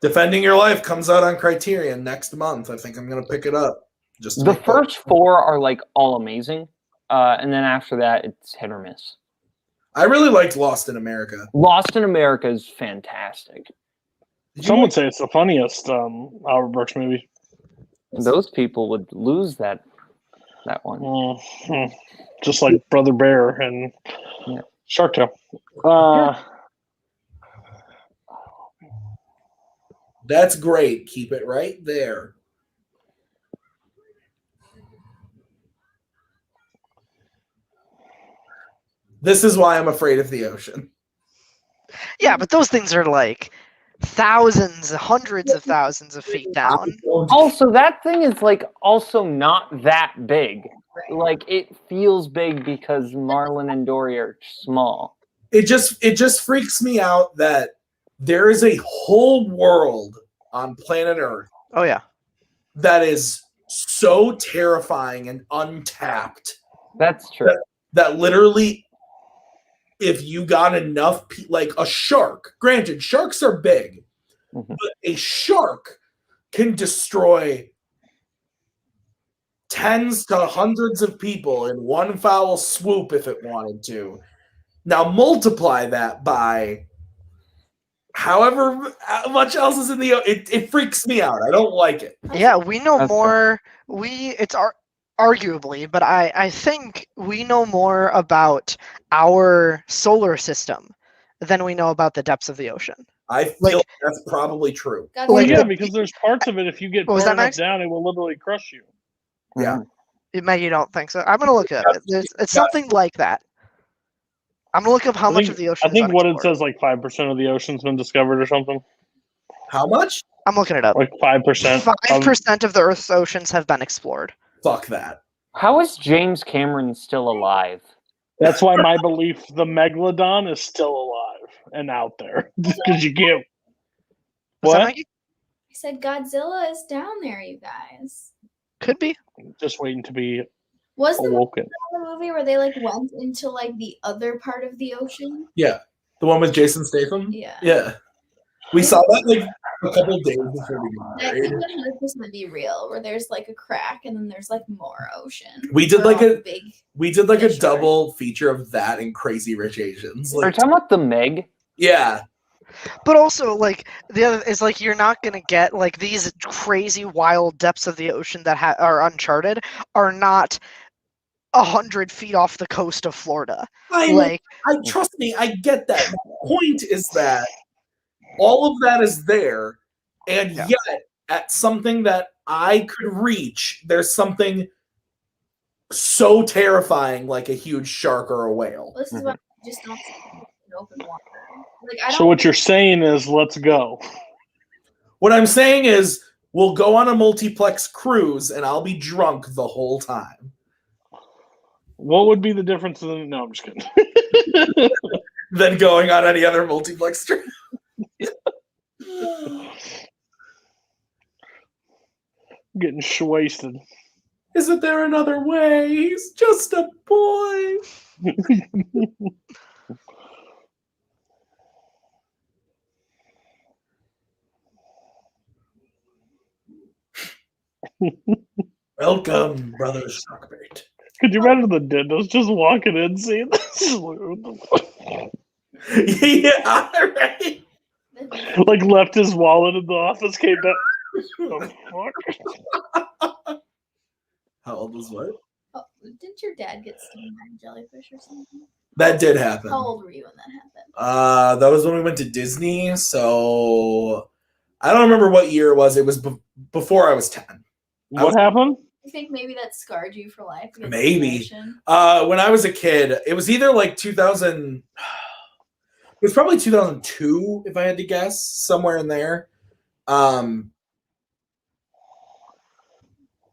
Defending Your Life comes out on Criterion next month. I think I'm gonna pick it up. Just The first 4 are, like, all amazing. And then after that, it's hit or miss. I really liked Lost in America. Lost in America is fantastic. Some would say it's the funniest Albert Brooks movie. Those people would lose that one. Mm-hmm. Just like Brother Bear and Shark Tale. That's great. Keep it right there. This is why I'm afraid of the ocean. Yeah, but those things are like thousands, hundreds of thousands of feet down. Also, that thing is like also not that big. Like, it feels big because Marlin and Dory are small. It just freaks me out that there is a whole world on planet Earth. Oh yeah. That is so terrifying and untapped. That's true. That literally, if you got enough, like a shark, granted, sharks are big, but a shark can destroy tens to hundreds of people in one foul swoop if it wanted to. Now multiply that by however much else is in the it freaks me out. I don't like it. Yeah, we know more. Arguably, but I think we know more about our solar system than we know about the depths of the ocean. I feel that's probably true. Well, yeah, because there's parts of it, if you get far enough Max? down, it will literally crush you. Yeah. Maybe you don't think so. I'm going to look at it. It's something like that. I'm going to look up how much of the ocean I think is what it unexplored. says, like 5% of the ocean's been discovered or something. How much? I'm looking it up. Like 5%. 5% of the Earth's oceans have been explored. Fuck that. How is James Cameron still alive? That's why my belief the Megalodon is still alive and out there. Because you can't. What? I said Godzilla is down there, you guys. Could be. Just waiting to be Wasn't awoken. the movie where they like went into like the other part of the ocean? Yeah. The one with Jason Statham? Yeah. Yeah. We saw that like a couple days before we got That married. could 100% be real, where there's like a crack and then there's like more ocean. We did They're like all a fish double feature of that and Crazy Rich Asians. Are you Like, talking about the Meg? yeah. But also, like, the other is like you're not gonna get like these crazy wild depths of the ocean that are uncharted are not 100 feet off the coast of Florida. I trust me, I get that. My point is that all of that is there, and yet at something that I could reach, there's something so terrifying like a huge shark or a whale. This is what just don't see it in open water. Like I don't. So what you're saying is, let's go. What I'm saying is, we'll go on a multiplex cruise, and I'll be drunk the whole time. What would be the difference in? No, I'm just kidding. Than going on any other multiplex trip. Getting wasted. Isn't there another way? He's just a boy. Welcome, brother Shockbait. Could you imagine the Dindos just walking in, seeing this? Yeah, right. Like left his wallet in the office, came back. The fuck? How old was what? Oh, didn't your dad get stung by a jellyfish or something? That did happen. How old were you when that happened? That was when we went to Disney. So I don't remember what year it was. It was before I was 10. What happened? You think maybe that scarred you for life? Maybe. When I was a kid, it was either like 2000. It was probably 2002, if I had to guess, somewhere in there.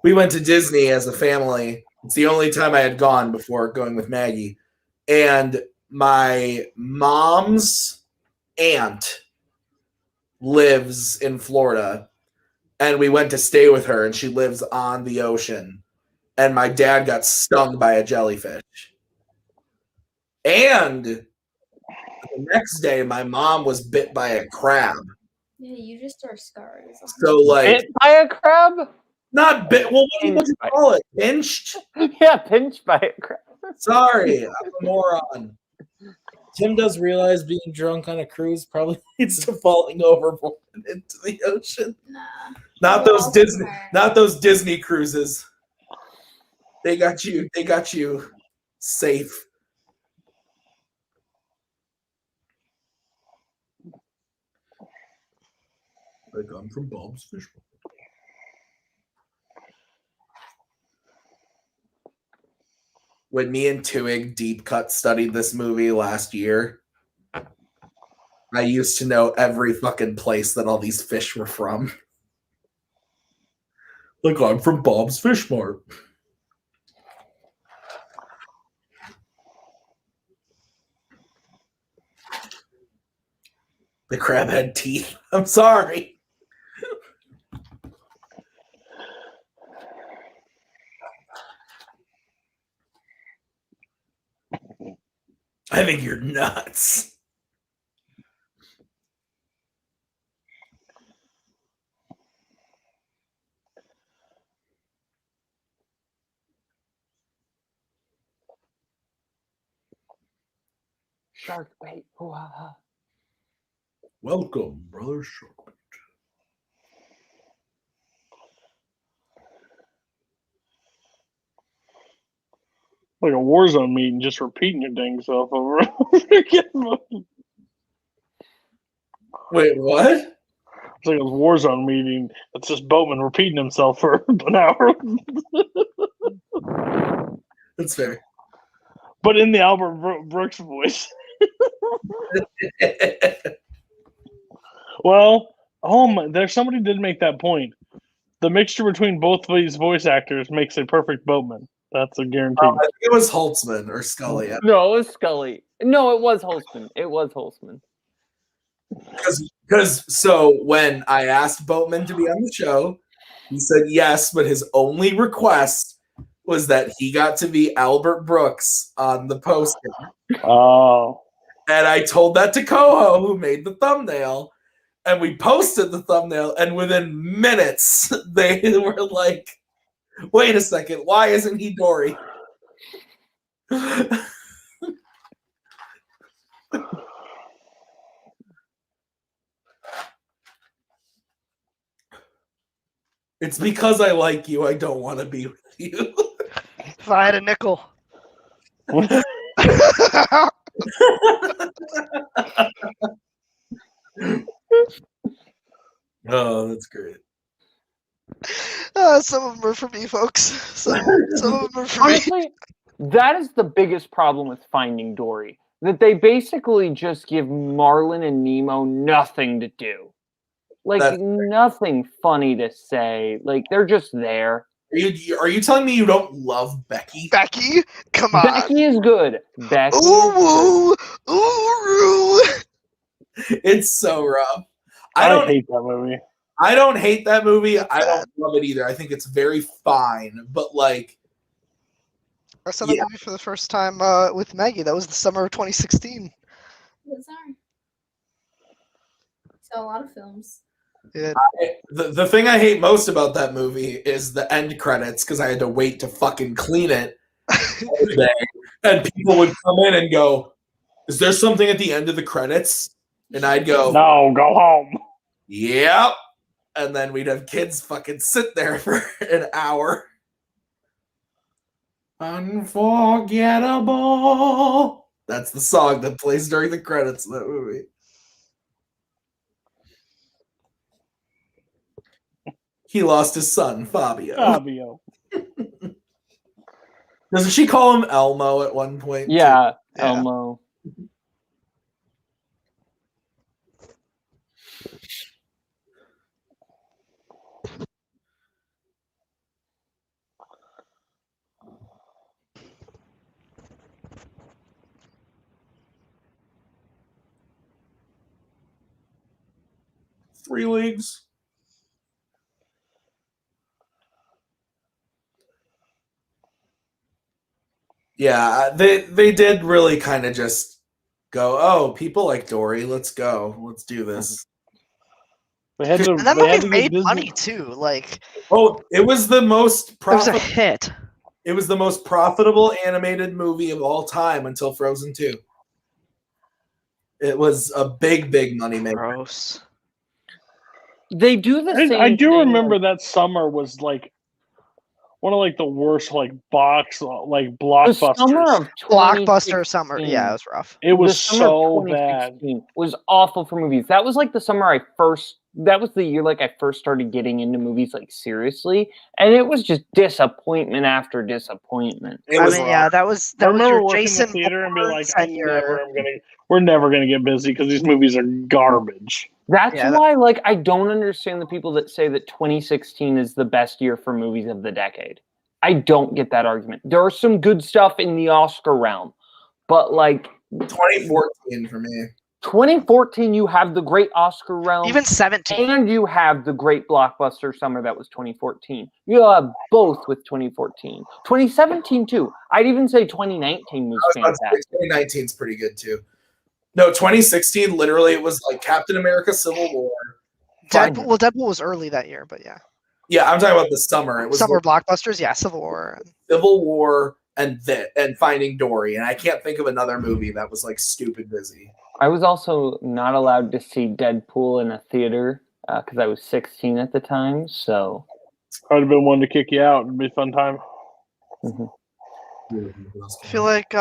We went to Disney as a family. It's the only time I had gone before going with Maggie. And my mom's aunt lives in Florida. And we went to stay with her, and she lives on the ocean. And my dad got stung by a jellyfish. And the next day, my mom was bit by a crab. Yeah, you just are scarred. So, like, Bit by a crab? not bit. Well, what do you call it? Pinched? Yeah, pinched by a crab. Sorry, I'm a moron. Tim does realize being drunk on a cruise probably leads to falling overboard into the ocean. Nah. Not those Disney cruises. They got you safe. Like I'm from Bob's Fish. When me and Twig deep cut studied this movie last year, I used to know every fucking place that all these fish were from. Like, I'm from Bob's Fish Mart. The crab had teeth. I'm sorry. I think you're nuts. Shark bait. Wow. Welcome, brother Sharkbait. Like a Warzone meeting, just repeating your dang self over and over again. Wait, what? It's like a Warzone meeting. It's just Boatman repeating himself for an hour. That's fair. But in the Albert Brooks voice. Well, there's somebody did make that point. The mixture between both of these voice actors makes a perfect Boatman. That's a guarantee. I think it was Holtzman or Scully. No, it was Scully. No, it was Holtzman. It was Holtzman. Because so when I asked Boatman to be on the show, he said yes, but his only request was that he got to be Albert Brooks on the poster. Oh. And I told that to Koho, who made the thumbnail, and we posted the thumbnail, and within minutes, they were like, wait a second, why isn't he Dory? It's because I like you, I don't want to be with you. If I had a nickel. Oh, that's great. Some of them are for me, folks. Some of them are for me. Honestly, that is the biggest problem with Finding Dory. that they basically just give Marlin and Nemo nothing to do. Like, nothing funny to say. Like, they're just there. Are you telling me you don't love Becky? Becky, come on. Becky is good. Becky Ooh, ooh. It's so rough. I hate that movie. I don't hate that movie. I don't love it either. I think it's very fine, but like, I saw that movie for the first time with Maggie. That was the summer of 2016. Bizarre. Saw a lot of films. Yeah. The thing I hate most about that movie is the end credits because I had to wait to fucking clean it every day, and people would come in and go, "Is there something at the end of the credits?" And I'd go, "No, go home." Yep. And then we'd have kids fucking sit there for an hour. Unforgettable. That's the song that plays during the credits of that movie. He lost his son, Fabio. Doesn't she call him Elmo at one point? Yeah, Elmo. 3 leagues. Yeah, they did really kind of just go, oh, people like Dory, let's go. Let's do this. And that movie made money too. Like, it was the most profitable. It was a hit. It was the most profitable animated movie of all time until Frozen 2. It was a big money maker. Gross. They do the same I do thing, remember that summer was like one of like the worst blockbusters. Blockbuster summer. Yeah, it was rough. It was so bad. Was awful for movies. That was like the summer that was the year like I first started getting into movies like seriously, and it was just disappointment after disappointment. That was your Jason in the theater and be like, we're never gonna get busy because these movies are garbage. That's why, like, I don't understand the people that say that 2016 is the best year for movies of the decade. I don't get that argument. There are some good stuff in the Oscar realm, but like 2014 for me. 2014, you have the great Oscar realm. Even 17. And you have the great blockbuster summer that was 2014. You have both with 2014. 2017, too. I'd even say 2019 was fantastic. 2019 is pretty good, too. No, 2016, literally, it was like Captain America Civil War. Deadpool was early that year, but yeah. Yeah, I'm talking about the summer. It was summer blockbusters, yeah, Civil War. Civil War and Finding Dory. And I can't think of another movie that was like stupid busy. I was also not allowed to see Deadpool in a theater because I was 16 at the time, so... I'd have been one to kick you out. It'd be a fun time. Mm-hmm. I feel like,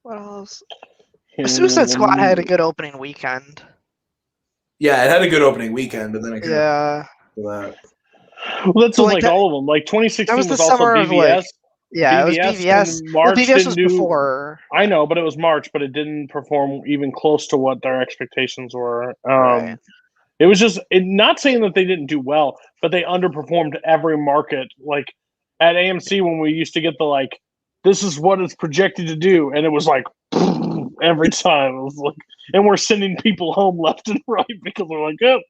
what else? Suicide Squad had a good opening weekend. Yeah, it had a good opening weekend, but then it yeah. That. Well, that's like all of them. Like 2016 was also BVS. Yeah, it was BVS. March BVS was before. I know, but it was March, but it didn't perform even close to what their expectations were. Right. It was just not saying that they didn't do well, but they underperformed every market. Like at AMC when we used to get the this is what it's projected to do, and it was like every time. It was like, and we're sending people home left and right because they're like, oh,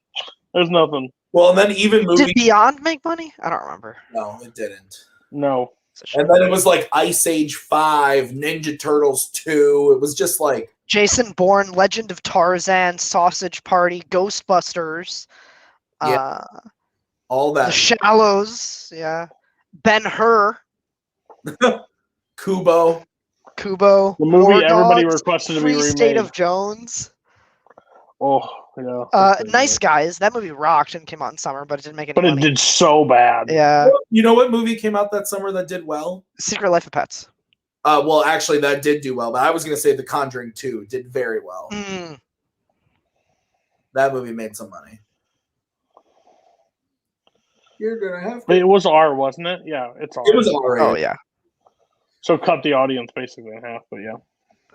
there's nothing. Well, and then even movies... Did Beyond make money? I don't remember. No, it didn't. No. And then it was like Ice Age 5, Ninja Turtles 2. It was just like Jason Bourne, Legend of Tarzan, Sausage Party, Ghostbusters. All that. The Shallows, yeah. Ben-Hur. Kubo. The movie everybody requested to be remade. State of Jones. Oh, yeah. Nice Guys. That movie rocked and came out in summer, but it didn't make any money. But it did so bad. Yeah. You know what movie came out that summer that did well? Secret Life of Pets. Well, actually, that did do well, but I was going to say The Conjuring 2 did very well. That movie made some money. You're going to have to... It was R, wasn't it? Yeah, it's R. It was R. Oh, yeah. So cut the audience basically in half, but yeah.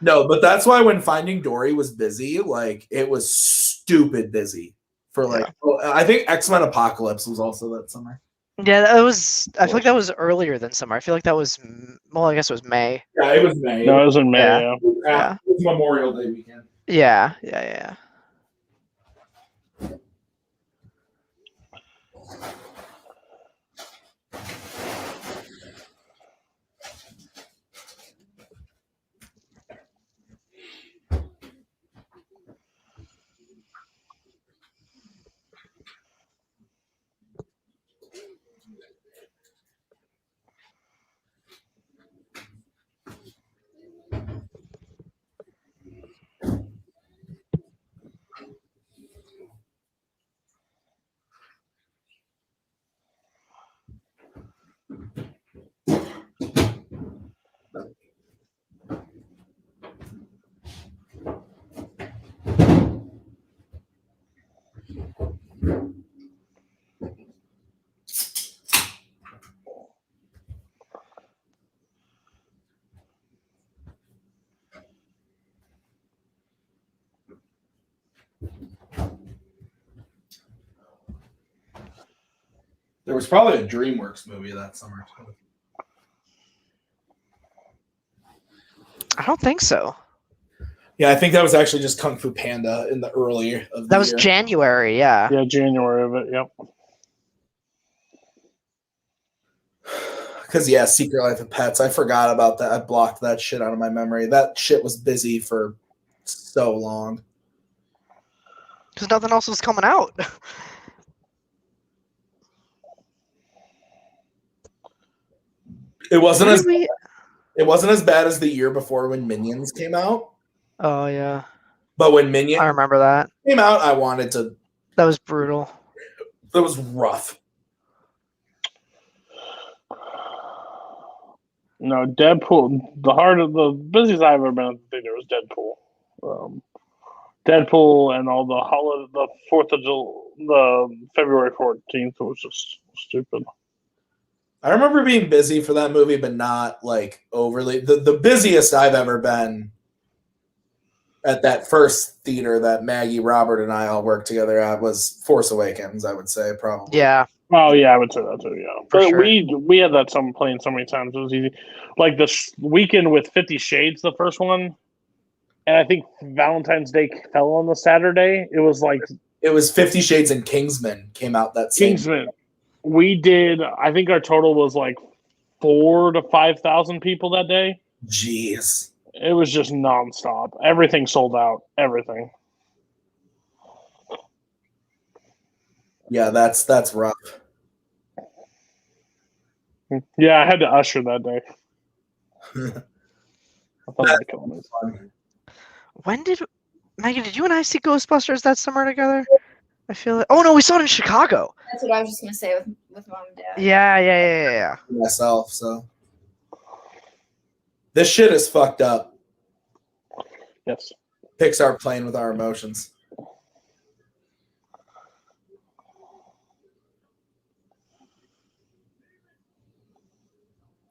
No, but that's why when Finding Dory was busy, like it was stupid busy for like. I think X-Men Apocalypse was also that summer. Yeah, that was. I feel like that was earlier than summer. I feel like that was. Well, I guess it was May. Yeah, it was May. No, it was in May. Yeah. Yeah. It was Memorial Day weekend. Yeah. There was probably a DreamWorks movie that summer too. I don't think so. Yeah, I think that was actually just Kung Fu Panda in the early of the That was year. January. Yeah. Yeah, January of it. Yep. Because, yeah, Secret Life of Pets. I forgot about that. I blocked that shit out of my memory. That shit was busy for so long. Because nothing else was coming out. It wasn't When as did we- it wasn't as bad as the year before when Minions came out. Oh yeah, But when Minions I remember that. came out, I wanted to. That was brutal. That was rough. No, Deadpool. The busiest I've ever been at the theater was Deadpool. Deadpool and all the 4th of July, the February 14th was just stupid. I remember being busy for that movie, but not like overly. The busiest I've ever been at that first theater that Maggie, Robert, and I all worked together at was Force Awakens, I would say, probably. Yeah. Oh yeah, I would say that too. Yeah, For but sure. we had that playing so many times. It was easy. Like this weekend with 50 Shades, the first one, and I think Valentine's Day fell on the Saturday. It was like It was 50 Shades and Kingsman came out that same. Kingsman. We did. I think our total was like 4,000 to 5,000 people that day. Jeez. It was just nonstop. Everything sold out. Everything. Yeah, that's rough. Yeah, I had to usher that day. I thought that killed me. When did Maggie? Did you and I see Ghostbusters that summer together? I feel like. Oh no, we saw it in Chicago. That's what I was just gonna say with mom and dad. Yeah. Myself, so this shit is fucked up. Yes. Pixar playing with our emotions.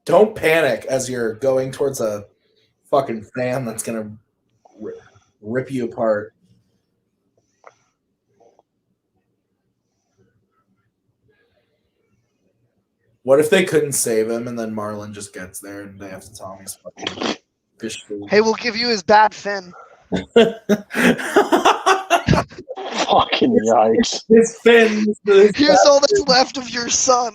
Don't panic as you're going towards a fucking fan that's gonna rip you apart. What if they couldn't save him and then Marlon just gets there and they have to tell him he's fucking fish food? Hey, we'll give you his bad fin. Fucking yikes. His fins. Here's all that's left of your son.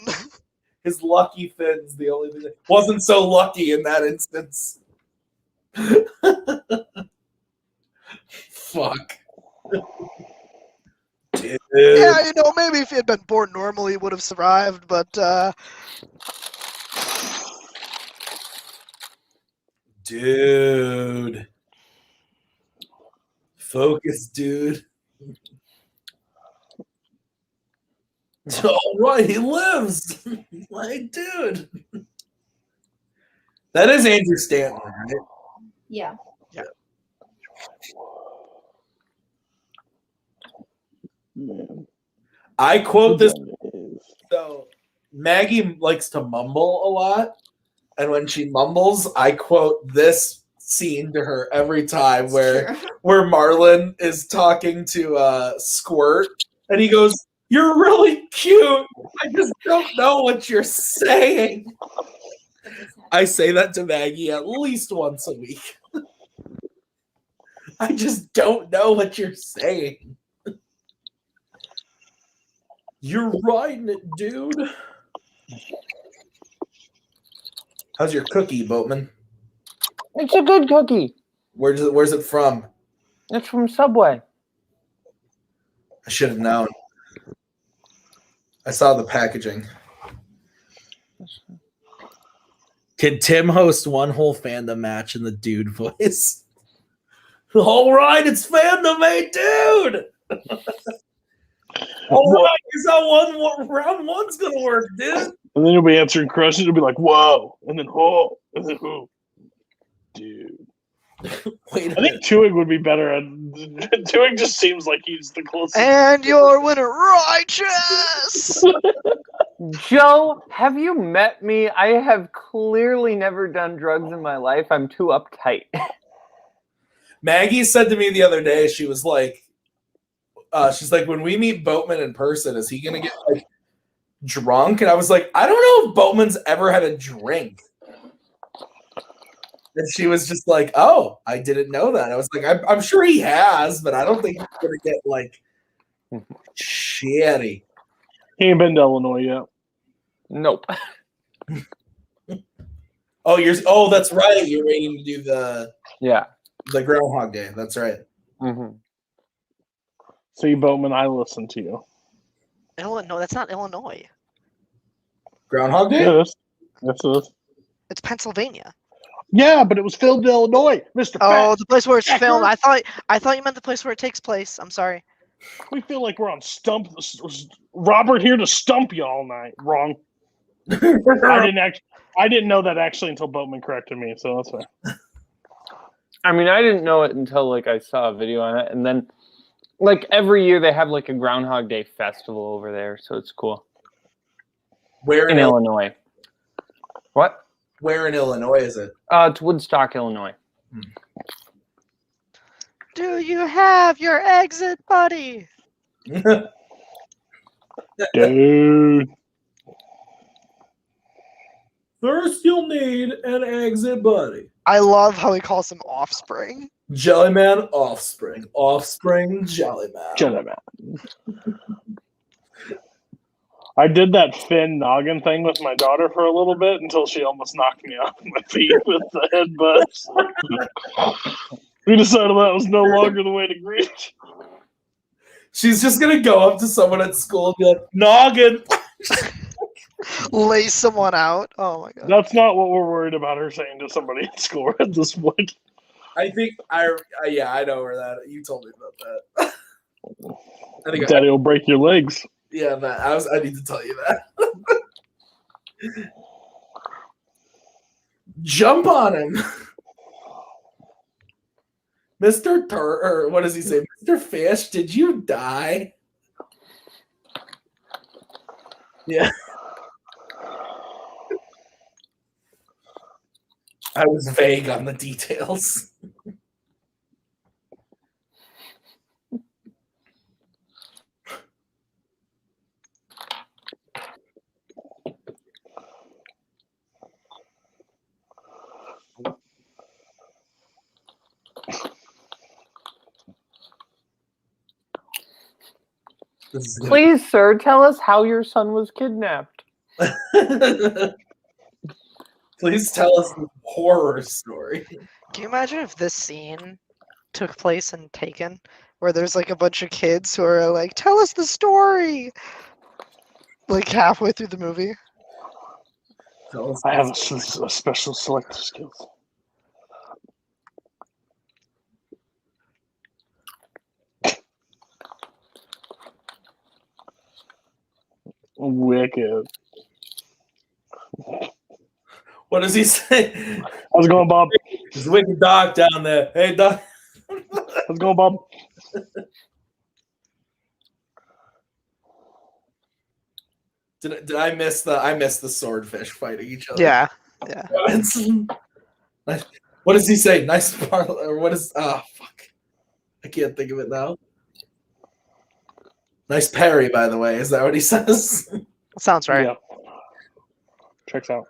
His lucky fins, the only thing that wasn't so lucky in that instance. Fuck. Dude. Yeah, you know, maybe if he had been born normally, he would have survived, but Dude. Focus, dude. All right, he lives. Like, dude. That is Andrew Stanton, right? Yeah. Man. I quote this. So Maggie likes to mumble a lot, And when she mumbles, I quote this scene to her every time where Marlon is talking to Squirt, and he goes, "You're really cute. I just don't know what you're saying." I say that to Maggie at least once a week. I just don't know what you're saying. You're riding it, dude. How's your cookie, Boatman? It's a good cookie. Where's it from? It's from Subway. I should have known. I saw the packaging. Can Tim host one whole fandom match in the dude voice? All right, it's fandom, hey, dude. All right, here's how round one's gonna work, dude. And then you'll be answering questions. You'll be like, "Whoa," and then "Whoa," and then "Who?" Dude. Wait a I think Tuig would be better at. Tuig just seems like he's the closest. And your winner, Righteous! Joe, have you met me? I have clearly never done drugs in my life. I'm too uptight. Maggie said to me the other day, she was like, she's like, when we meet Boatman in person, is he gonna get like drunk? And I was like, I don't know if Boatman's ever had a drink. And she was just like, oh, I didn't know that. I was like, I'm sure he has, but I don't think he's gonna get like shitty. He ain't been to Illinois yet. Nope. Oh, that's right. You're waiting to do the Groundhog Day. That's right. Mm-hmm. See, Boatman, I listen to you. Illinois? That's not Illinois. Groundhog Day? It is. Yes, it is. It's Pennsylvania. Yeah, but it was filmed in Illinois, Mr. Oh, the place where it's Becker. filmed. I thought you meant the place where it takes place. I'm sorry. We feel like we're on Stump. Robert here to stump you all night. Wrong. I didn't know that actually until Boatman corrected me, so that's fair. I mean, I didn't know it until like I saw a video on it, and then like every year they have like a Groundhog Day festival over there, so it's cool. Where in Illinois? What? Where in Illinois is it? It's Woodstock, Illinois. Do you have your exit, buddy? Dude. First, you'll need an exit buddy. I love how he calls him Offspring. Jellyman, Offspring. Offspring, Jellyman. Jellyman. I did that Finn noggin thing with my daughter for a little bit until she almost knocked me off my feet with the headbutts. We decided that was no longer the way to greet. She's just going to go up to someone at school and be like, noggin! Lay someone out. Oh my god. That's not what we're worried about her saying to somebody at school at this point. I think I know where that. You told me about that. I think Daddy will break your legs. Yeah, man. I need to tell you that. Jump on him, Mr. Or what does he say, Mr. Fish? Did you die? Yeah. I was vague on the details. Please, sir, tell us how your son was kidnapped. Please tell us the horror story. Can you imagine if this scene took place in Taken, where there's like a bunch of kids who are like, tell us the story, like halfway through the movie? I have a special selective skills. Wicked. What does he say? How's it going, Bob? There's a wicked dog down there. Hey, dog. How's it going, Bob? Did I miss the swordfish fighting each other? Yeah. Yeah. What does he say? Nice parlor, or what is? Oh fuck, I can't think of it now. Nice parry, by the way. Is that what he says? Sounds right. Yeah. Checks out.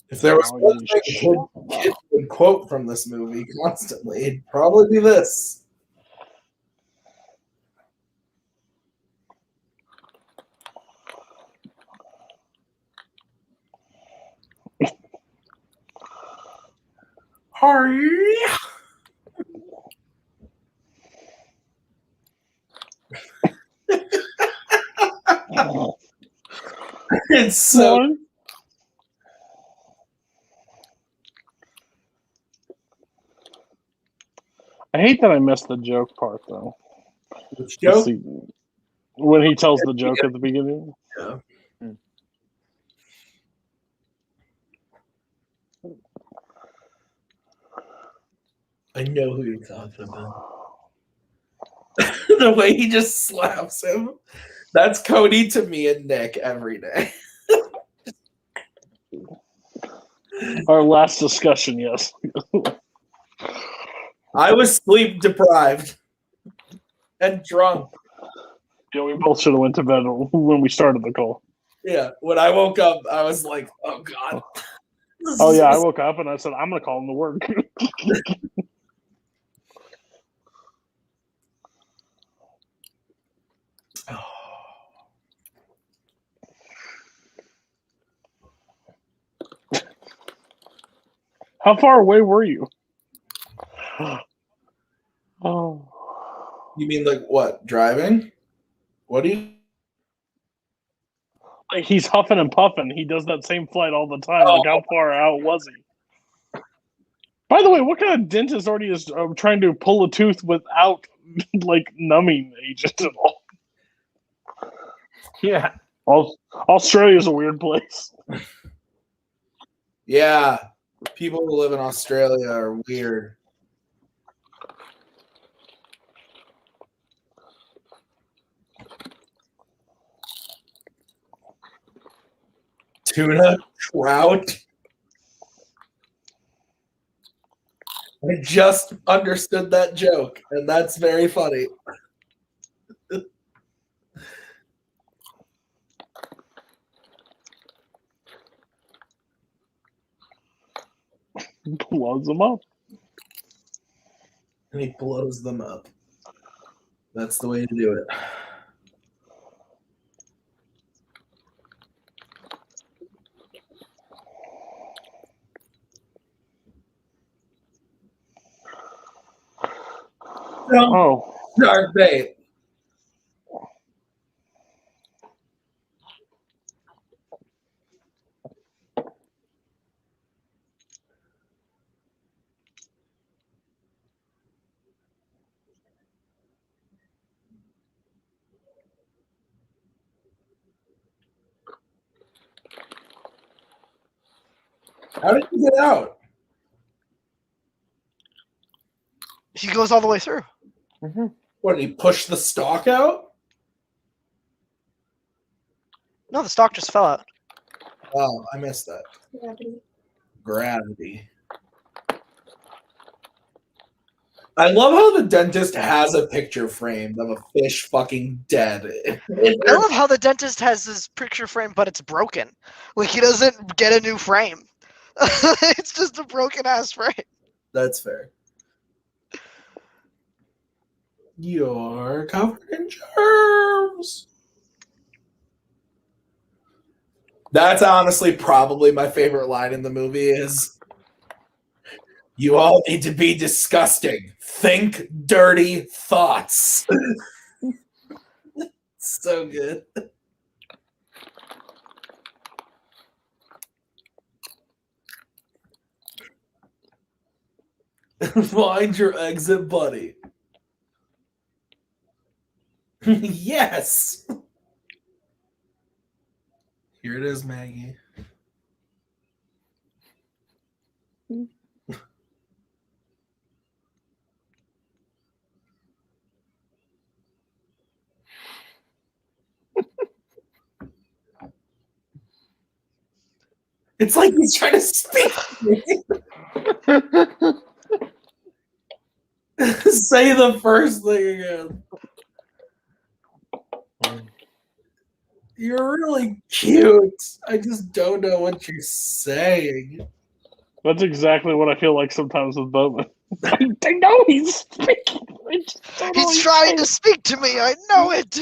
If there was one thing kids would quote from this movie constantly, it'd probably be this. Hurry! It's so. I hate that I missed the joke part though. Which joke? When he tells the joke at the beginning. Yeah. I know who you're talking about. The way he just slaps him. That's Cody to me and Nick every day. Our last discussion, yes. I was sleep deprived and drunk. Yeah, we both should have went to bed when we started the call. Yeah, when I woke up, I was like, "Oh God." Oh yeah, I woke up and I said, "I'm gonna call him to work." How far away were you? Oh. You mean like what? Driving? What do you? Like he's huffing and puffing. He does that same flight all the time. Oh. Like how far out was he? By the way, what kind of dentist already is trying to pull a tooth without like numbing agent at all? Yeah. Australia's a weird place. Yeah, people who live in Australia are weird. Tuna, trout. I just understood that joke, and that's very funny. Blows them up. And he blows them up. That's the way to do it. Oh. Dark bait. How did you get out? He goes all the way through. Mm-hmm. What, did he push the stalk out? No, the stock just fell out. Oh, I missed that. Gravity. I love how the dentist has a picture frame of a fish fucking dead. I love how the dentist has this picture frame, but it's broken. Like he doesn't get a new frame. It's just a broken ass frame. That's fair. You're covered in germs. That's honestly probably my favorite line in the movie is, "You all need to be disgusting. Think dirty thoughts." So good. Find your exit buddy. Yes. Here it is, Maggie. It's like he's trying to speak to me. Say the first thing again. You're really cute. I just don't know what you're saying. That's exactly what I feel like sometimes with Boatman. I know he's speaking. I just don't know He's trying to speak to me. I know it.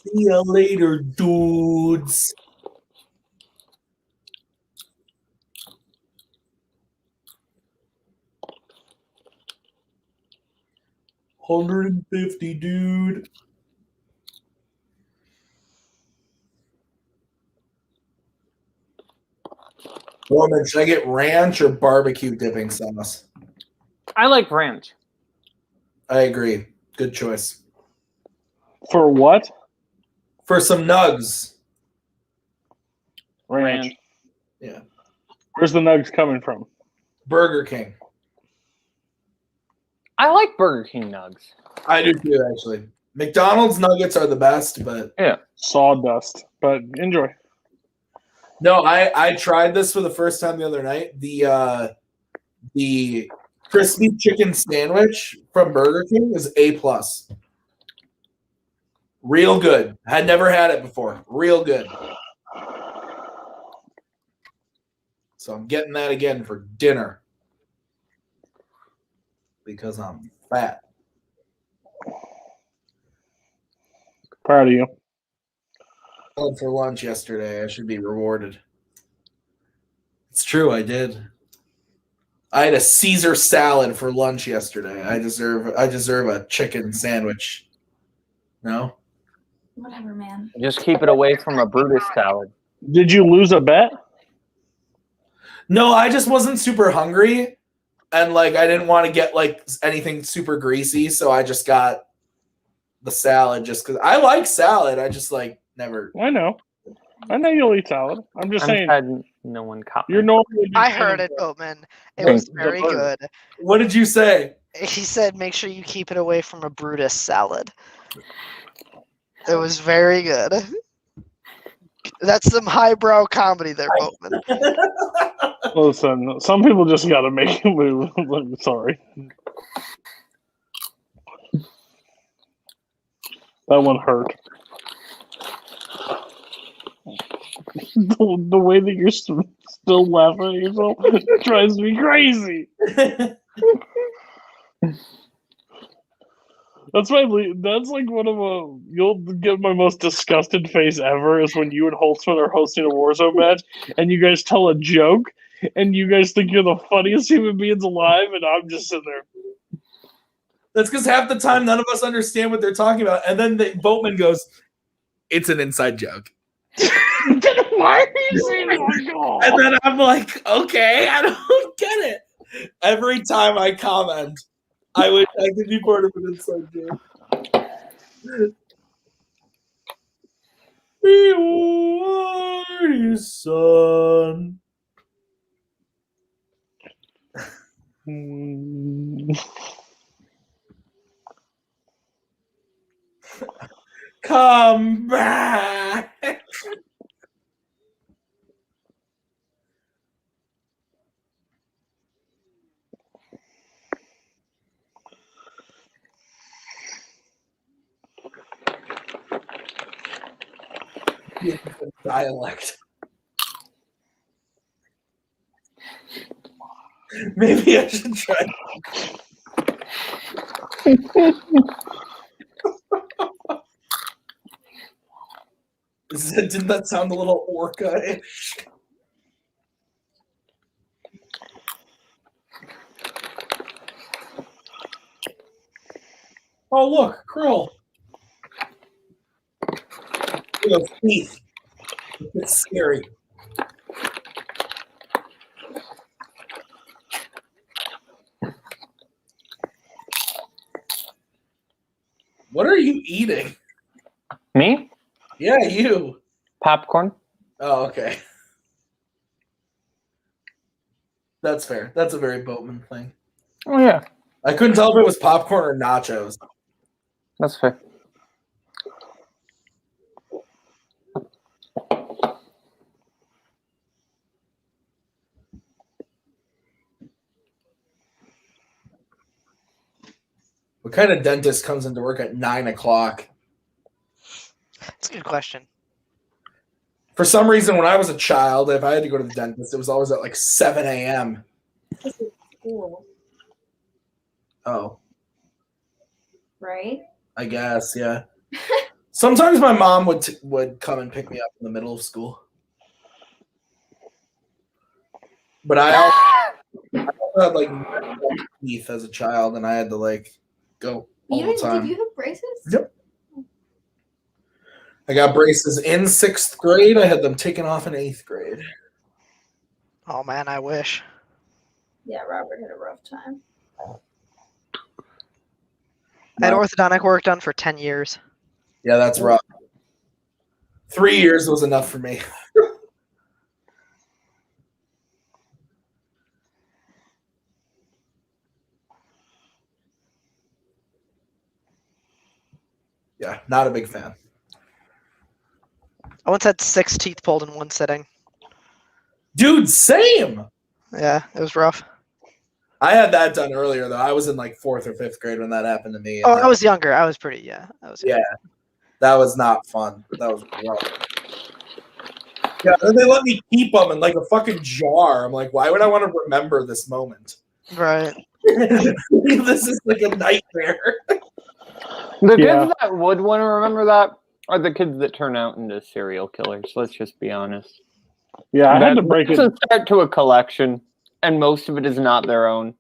See ya later, dudes. $150, dude. Woman, should I get ranch or barbecue dipping sauce? I like ranch. I agree. Good choice. For what? For some nugs. Ranch. Yeah. Where's the nugs coming from? Burger King. I like Burger King nugs. I do too, actually. McDonald's nuggets are the best, but Sawdust. But enjoy. no, I tried this for the first time the other night. The crispy chicken sandwich from Burger King is A+. Real good. Had never had it before. Real good. So I'm getting that again for dinner because I'm fat. Proud of you. I went for lunch yesterday. I should be rewarded. It's true, I did. I had a Caesar salad for lunch yesterday. I deserve a chicken sandwich. No? Whatever, man. Just keep it away from a Brutus salad. Did you lose a bet? No, I just wasn't super hungry, and like I didn't want to get like anything super greasy, so I just got the salad just because I like salad. I just like never. I know you'll eat salad. I'm just saying. Sad no one caught me. You're normally. I heard it, Boatman. It was very good. What did you say? He said, "Make sure you keep it away from a Brutus salad." It was very good. That's some highbrow comedy there, Boatman. Listen, some people just got to make a move. I'm sorry. That one hurt. The way that you're still laughing at yourself drives me crazy. That's like one of you'll get my most disgusted face ever is when you and Holtzman are hosting a Warzone match and you guys tell a joke and you guys think you're the funniest human beings alive and I'm just sitting there. That's because half the time none of us understand what they're talking about, and then Boatman goes, "It's an inside joke." Why are you saying that? And then I'm like, "Okay, I don't get it." Every time I comment, I wish I could be part of an inside joke. We are his son. Come back. Dialect. Maybe I should try. Didn't that sound a little orca-ish? Oh, look, Krill. Look at those teeth. It's scary. What are you eating? Me? Yeah, you. Popcorn? Oh, okay. That's fair. That's a very Boatman thing. Oh, yeah. I couldn't tell if it was popcorn or nachos. That's fair. What kind of dentist comes into work at 9 o'clock? That's a good question. For some reason, when I was a child, if I had to go to the dentist, it was always at like 7 a.m. Cool, Oh, right? I guess, yeah. Sometimes my mom would come and pick me up in the middle of school. But I also had like teeth as a child, and I had to like go all the time. Did you have braces? Yep. I got braces in 6th grade. I had them taken off in 8th grade. Oh man, I wish. Yeah, Robert had a rough time. I had orthodontic work done for 10 years. Yeah, that's rough. 3 years was enough for me. Yeah, not a big fan. I once had 6 teeth pulled in one sitting. Dude, same. Yeah, it was rough. I had that done earlier, though. I was in like 4th or 5th grade when that happened to me. Oh, I was younger. I was pretty, yeah. Yeah, that was not fun. That was rough. Yeah, and they let me keep them in like a fucking jar. I'm like, why would I want to remember this moment? Right. This is like a nightmare. The kids that would want to remember that are the kids that turn out into serial killers. Let's just be honest. Yeah, I had to break it. It's a start to a collection, and most of it is not their own.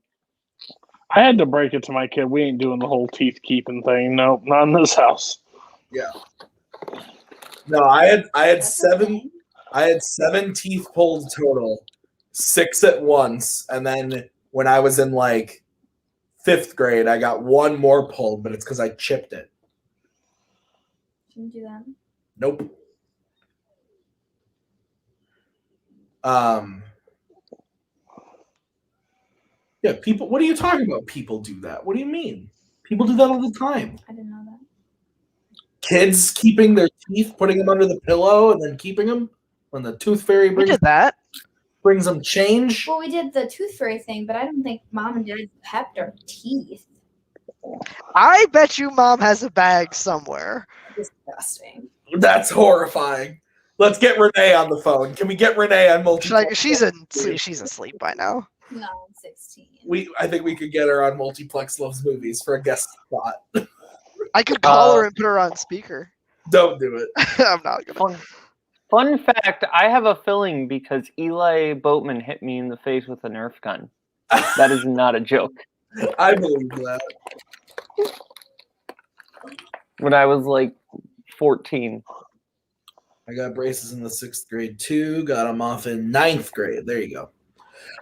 I had to break it to my kid. We ain't doing the whole teeth keeping thing. Nope, not in this house. Yeah. No, I had 7. I had 7 teeth pulled total, 6 at once, and then when I was in like 5th grade, I got 1 more pulled, but it's because I chipped it. Didn't do that. Nope. Yeah, people. What are you talking about? People do that. What do you mean? People do that all the time. I didn't know that. Kids keeping their teeth, putting them under the pillow, and then keeping them when the tooth fairy We brings did that. them change. Well, we did the tooth fairy thing, but I don't think Mom and Dad kept our teeth. I bet you Mom has a bag somewhere. Disgusting. That's horrifying. Let's get Renee on the phone. Can we get Renee on Multiplex? She's asleep by now. No, I'm 16. I think we could get her on Multiplex Loves Movies for a guest spot. I could call her and put her on speaker. Don't do it. I'm not gonna. Fun fact, I have a feeling because Eli Boatman hit me in the face with a Nerf gun. That is not a joke. I believe that. When I was like 14. I got braces in the 6th grade too. Got them off in 9th grade. There you go.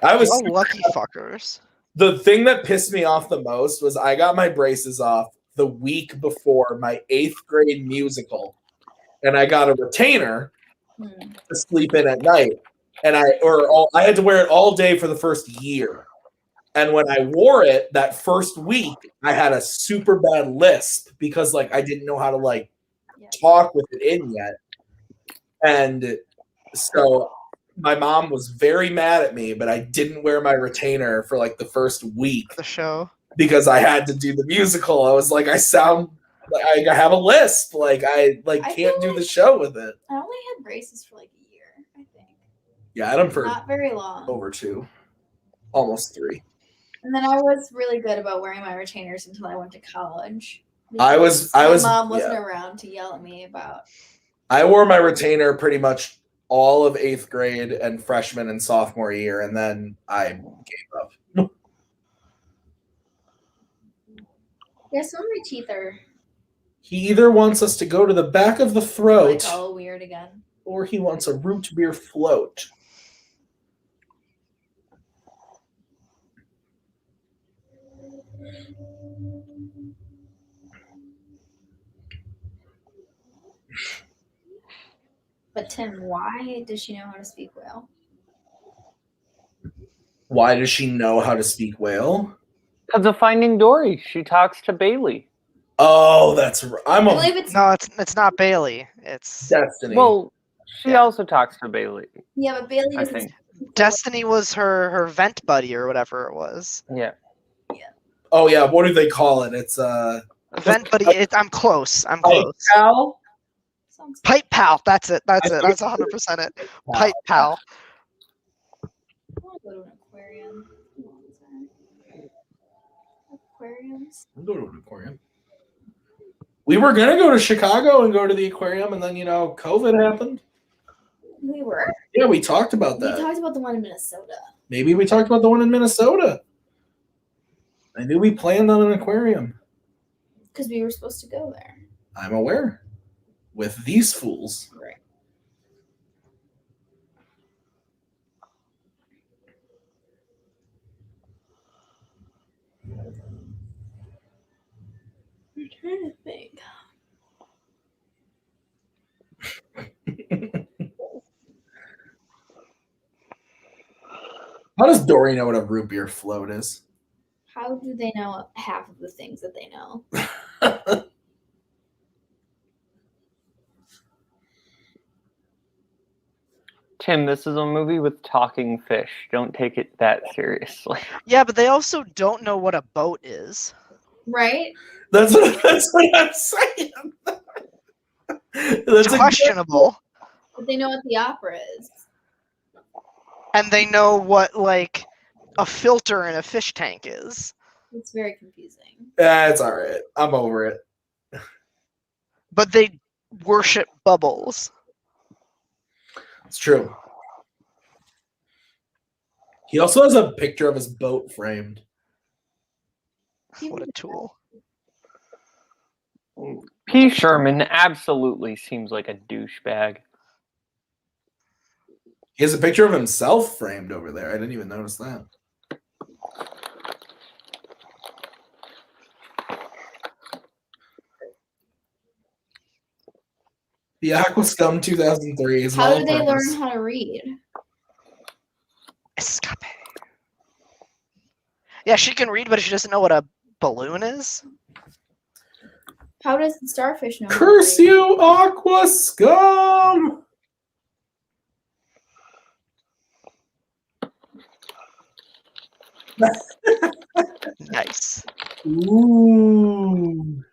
I was Oh, lucky fuckers. The thing that pissed me off the most was I got my braces off the week before my 8th grade musical, and I got a retainer to sleep in at night, and I had to wear it all day for the first year. And when I wore it that first week, I had a super bad lisp because like I didn't know how to talk with it in yet. And so my mom was very mad at me, but I didn't wear my retainer for like the first week. The show. Because I had to do the musical. I was like, I sound like I have a lisp. Like I can't do the show with it. I only had braces for like a year, I think. Yeah, I had them for not very long. Over 2. Almost 3. And then I was really good about wearing my retainers until I went to college. My mom wasn't around to yell at me about. I wore my retainer pretty much all of 8th grade and freshman and sophomore year, and then I gave up. Yeah, some of my teeth are He either wants us to go to the back of the throat, like all weird again, or he wants a root beer float. But Tim, why does she know how to speak whale? Why does she know how to speak whale? Because of Finding Dory, she talks to Bailey. Oh, that's right. I believe it's No, it's not Bailey. It's Destiny. Well, she Yeah. also talks to Bailey. yeah, but Bailey I doesn't. think. speak Destiny was her vent buddy or whatever it was. Yeah. Oh yeah, what do they call it? It's Vent buddy. I'm close. I'm pipe close. pal. Sounds Pipe pal. That's it. That's I it. think That's 100% it. Pipe pal. I want to go to an aquarium. Aquariums. I'll go to an aquarium. We were gonna go to Chicago and go to the aquarium, and then COVID happened. We were. Yeah, we talked about We that. talked about the one in Minnesota. Maybe we talked about the one in Minnesota. I knew we planned on an aquarium. Because we were supposed to go there. I'm aware. With these fools. Right. I'm trying to think. How does Dory know what a root beer float is? How do they know half of the things that they know? Tim, this is a movie with talking fish. Don't take it that seriously. Yeah, but they also don't know what a boat is. Right? That's what I'm saying. It's questionable. But they know what the opera is. And they know what like a filter in a fish tank is. It's very confusing. That's all right. I'm over it. But they worship bubbles. It's true. He also has a picture of his boat framed. What a tool. P. Sherman absolutely seems like a douchebag. He has a picture of himself framed over there. I didn't even notice that. The Aqua Scum 2003 is How all did they purpose. learn how to read? Escape. Yeah, she can read, but she doesn't know what a balloon is. How does the starfish know? how to Curse read? you, Aqua Scum! Nice. Ooh.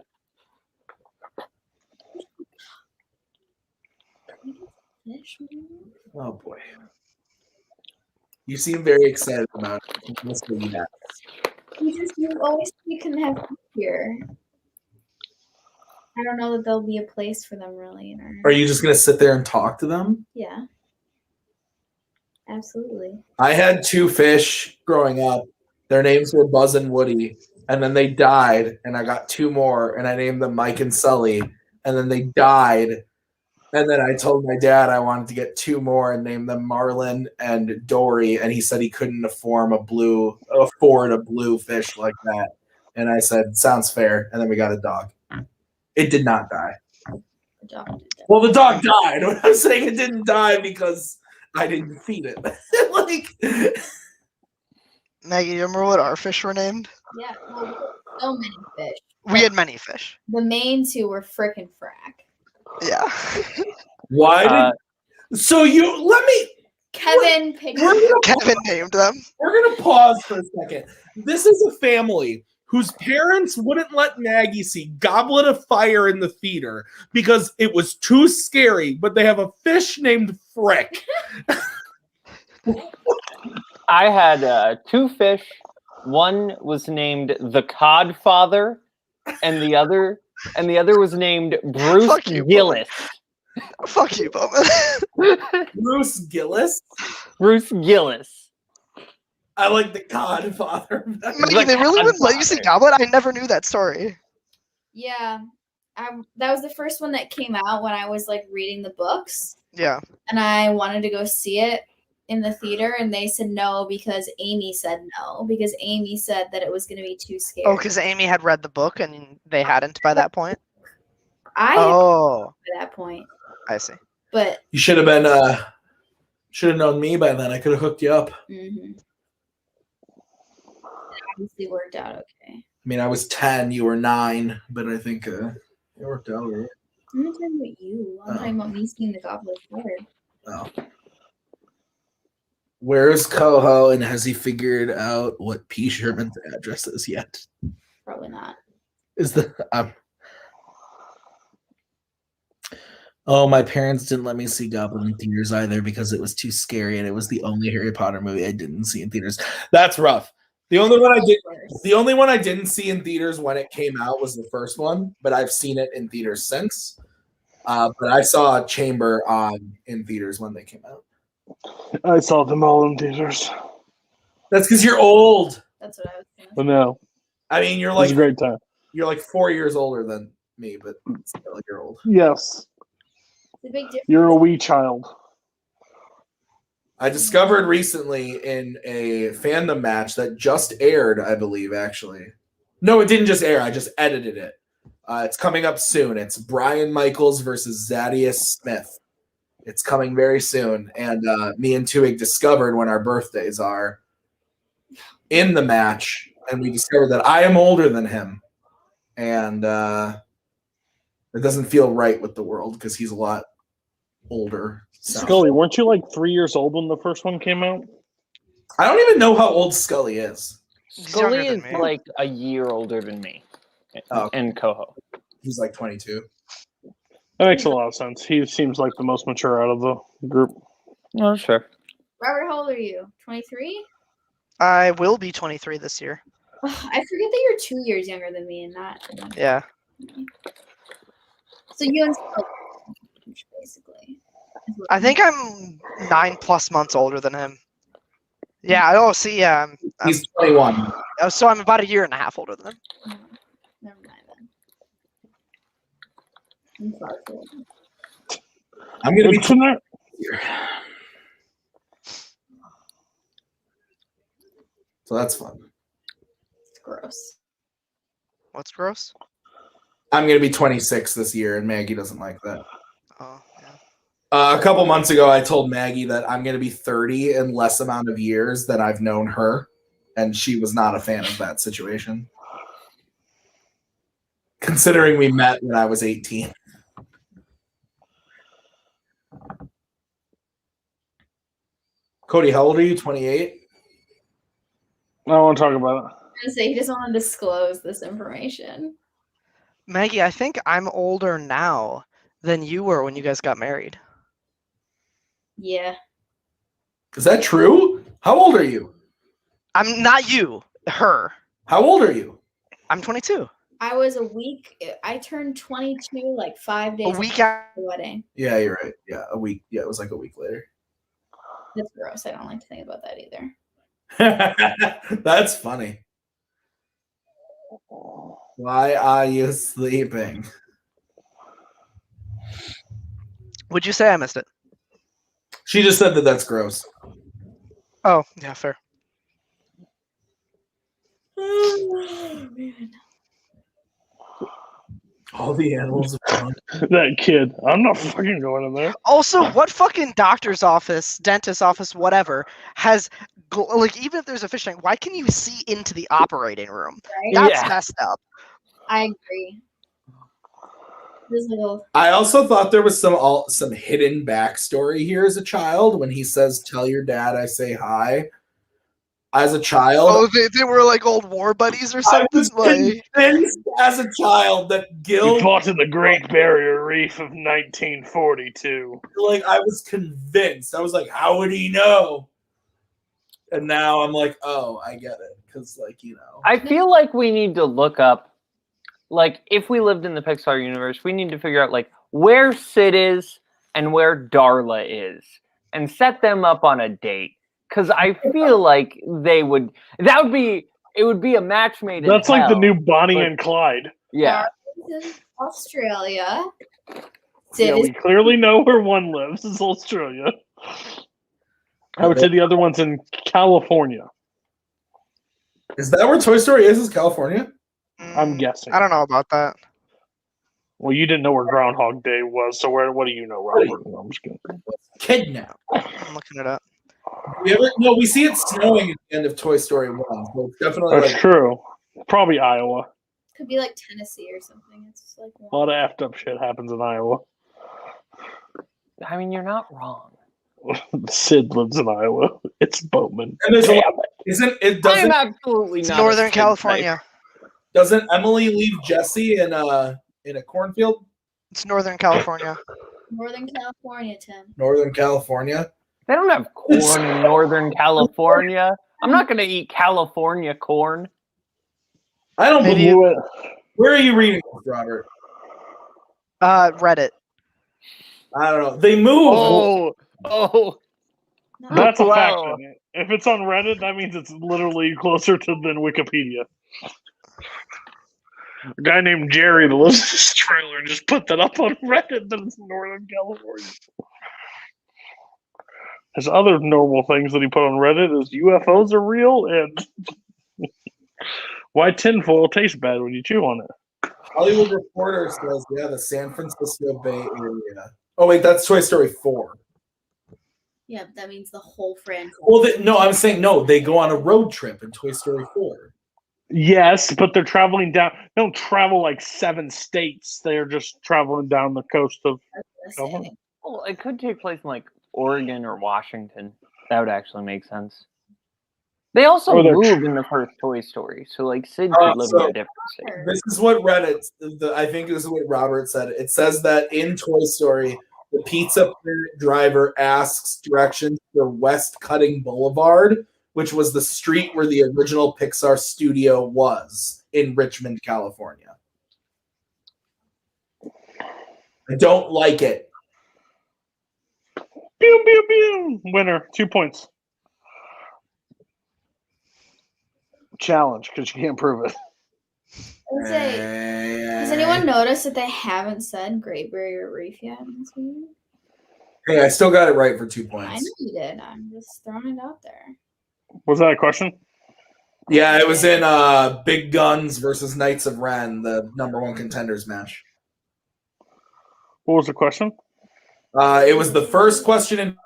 Fish, maybe? Oh boy. You seem very excited about it. Must be that. You always you can have fish here. I don't know that there'll be a place for them really in our. Are you just gonna sit there and talk to them? Yeah. Absolutely. I had two fish growing up. Their names were Buzz and Woody, and then they died, and I got two more, and I named them Mike and Sully, and then they died, and then I told my dad I wanted to get two more and name them Marlin and Dory, and he said he couldn't afford a blue fish like that, and I said sounds fair, and then we got a dog. It did not die. The dog did that. Well, the dog died. What I'm saying, it didn't die because I didn't feed it. Like. Maggie, you remember what our fish were named? Yeah. Well, so many fish. We had many fish. The main two were frickin' frack. Yeah. Why did so you let me Kevin picked. Kevin named them. we're gonna pause for a second. This is a family whose parents wouldn't let Maggie see Goblet of Fire in the theater because it was too scary, but they have a fish named Frick. I had two fish. One was named the Codfather, and the other was named Bruce Fuck you, Gillis. Fuck you, Bowman. Bruce Gillis. Bruce Gillis. I like the Godfather. Maggie, they really wouldn't let you see Goblet? I never knew that story. Yeah. That was the first one that came out when I was like reading the books, Yeah. and I wanted to go see it in the theater, and they said no because Amy said no because Amy said that it was going to be too scary. Oh, because Amy had read the book and they hadn't by that point? I had Oh, by that point, I see. But You should have been should have known me by then. I could have hooked you up. it obviously worked out okay. I mean, I was 10, you were 9, but I think it worked out. Right? I'm not talking about you. I'm talking about me seeing the Goblet of Fire. Oh. Where's Koho, and has he figured out what P. Sherman's address is yet? Probably not. Is the Oh, my parents didn't let me see Goblin in theaters either because it was too scary, and it was the only Harry Potter movie I didn't see in theaters. That's rough. The only one I didn't see in theaters when it came out was the first one, but I've seen it in theaters since. But I saw Chamber in theaters when they came out. I saw them all in theaters. That's because you're old. That's what I was saying. But no, I mean, you're it was like a great time. You're like 4 years older than me, but still, like you're old. Yes, It's a big difference. you're a wee child. I discovered recently in a fandom match that just aired, I believe, actually. No, it didn't just air. I just edited it. It's coming up soon. It's Brian Michaels versus Zadius Smith. It's coming very soon. And me and TWOHIG discovered when our birthdays are in the match, and we discovered that I am older than him. And it doesn't feel right with the world because he's a lot older. So. Scully, weren't you like 3 years old when the first one came out? I don't even know how old Scully is. Scully is younger than me. like a year older than me. Oh. And Koho. He's like 22. That makes a lot of sense. He seems like the most mature out of the group. Oh, sure. Robert, how old are you? 23? I will be 23 this year. I forget that you're 2 years younger than me and not. Yeah. So you and Scully, basically. I think I'm 9+ months older than him. Yeah. Oh, see, yeah. He's 21. So I'm about a year and a half older than him. Oh, never mind then. I'm far too old. I'm going to be Isn't that- So that's fun. It's gross. What's gross? I'm going to be 26 this year, and Maggie doesn't like that. Oh, yeah. A couple months ago, I told Maggie that I'm going to be 30 in less amount of years than I've known her, and she was not a fan of that situation. Considering we met when I was 18. Cody, how old are you? 28? I don't want to talk about it. I was gonna say he doesn't want to disclose this information. Maggie, I think I'm older now than you were when you guys got married. Yeah. Is that true? How old are you? I'm not you, her. How old are you? I'm 22. I was a week. I turned 22 like 5 days A week after the wedding. Yeah, you're right. Yeah, a week. Yeah, it was like a week later. That's gross. I don't like to think about that either. That's funny. Why are you sleeping? Would you say I missed it? She just said that that's gross. Oh, yeah, fair. Oh, man. All the animals are gone. That kid. I'm not fucking going in there. Also, what fucking doctor's office, dentist's office, whatever, has, like, even if there's a fish tank, why can you see into the operating room? Right? That's Yeah. messed up. I agree. This little I also thought there was some hidden backstory here as a child when he says, "Tell your dad I say hi." As a child, Oh, they were like old war buddies or I something? was Like, convinced as a child that He Gil, fought in the Great Barrier Reef of 1942. like, I was convinced. I was like, how would he know? And now I'm like, oh, I get it. Because, like, you know. I feel like we need to look up, like, if we lived in the Pixar universe, we need to figure out, like, where Sid is and where Darla is and set them up on a date. Because I feel like it would be a match made in That's like the hell, new Bonnie but- and Clyde. Yeah. Darla's in Australia. Yeah, we clearly know where one lives. Is Australia. I would say the other one's in California. Is that where Toy Story is California? I'm guessing. I don't know about that. Well, you didn't know where Groundhog Day was, so what do you know, Robert? No, I'm just kidding. Kidnapped. I'm looking it up. No, we see it snowing at the end of Toy Story 1. So it's definitely That's true. Probably Iowa. Could be like Tennessee or something. It's like A lot of effed up shit happens in Iowa. I mean, you're not wrong. Sid lives in Iowa. It's Boatman. And there's Damn I'm absolutely It's not. Northern California. Doesn't Emily leave Jesse in a cornfield? It's Northern California. Northern California, Tim. Northern California. They don't have corn in Northern California. I'm not going to eat California corn. I don't Maybe believe it. Where are you reading this, Robert? Reddit. I don't know. They move. Oh. That's a fact. Wow. If it's on Reddit, that means it's literally closer to than Wikipedia. A guy named Jerry that lives in this trailer just put that up on Reddit that it's Northern California. His other normal things that he put on Reddit is UFOs are real and why tinfoil tastes bad when you chew on it. Hollywood Reporter says, yeah, the San Francisco Bay Area. Oh, wait, that's Toy Story 4. Yeah, but that means the whole franchise. Well, no, I'm saying no. They go on a road trip in Toy Story 4. Yes, but they're traveling down. They don't travel like 7 states. They're just traveling down the coast of. Well, it could take place in like Oregon or Washington. That would actually make sense. They also move in the first Toy Story, so like Sid could live in a different state. This is what Reddit. I think this is what Robert said. It says that in Toy Story, the pizza driver asks directions for West Cutting Boulevard, which was the street where the original Pixar studio was in Richmond, California. I don't like it. Pew, pew, pew. Winner, 2 points. Challenge, because you can't prove it. Has anyone noticed that they haven't said Great Barrier Reef yet in this movie? Hey, I still got it right for 2 points. I know you did. I'm just throwing it out there. Was that a question? Yeah, it was in Big Guns versus Knights of Ren, the #1 contenders match. What was the question? It was the first question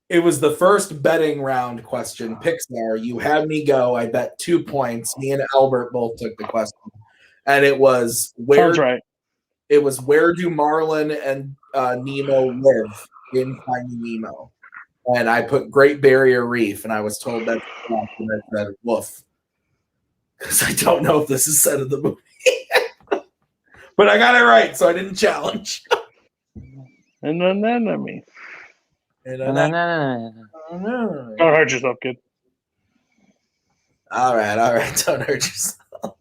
it was the first betting round question. Pixar, you had me go. I bet 2 points. Me and Albert both took the question, and it was where. Sounds right. It was where do Marlin and Nemo live in Finding Nemo, and I put Great Barrier Reef, and I was told that and I said woof, because I don't know if this is said in the movie, but I got it right, so I didn't challenge. And then I mean. No. Don't hurt yourself, kid. All right. Don't hurt yourself.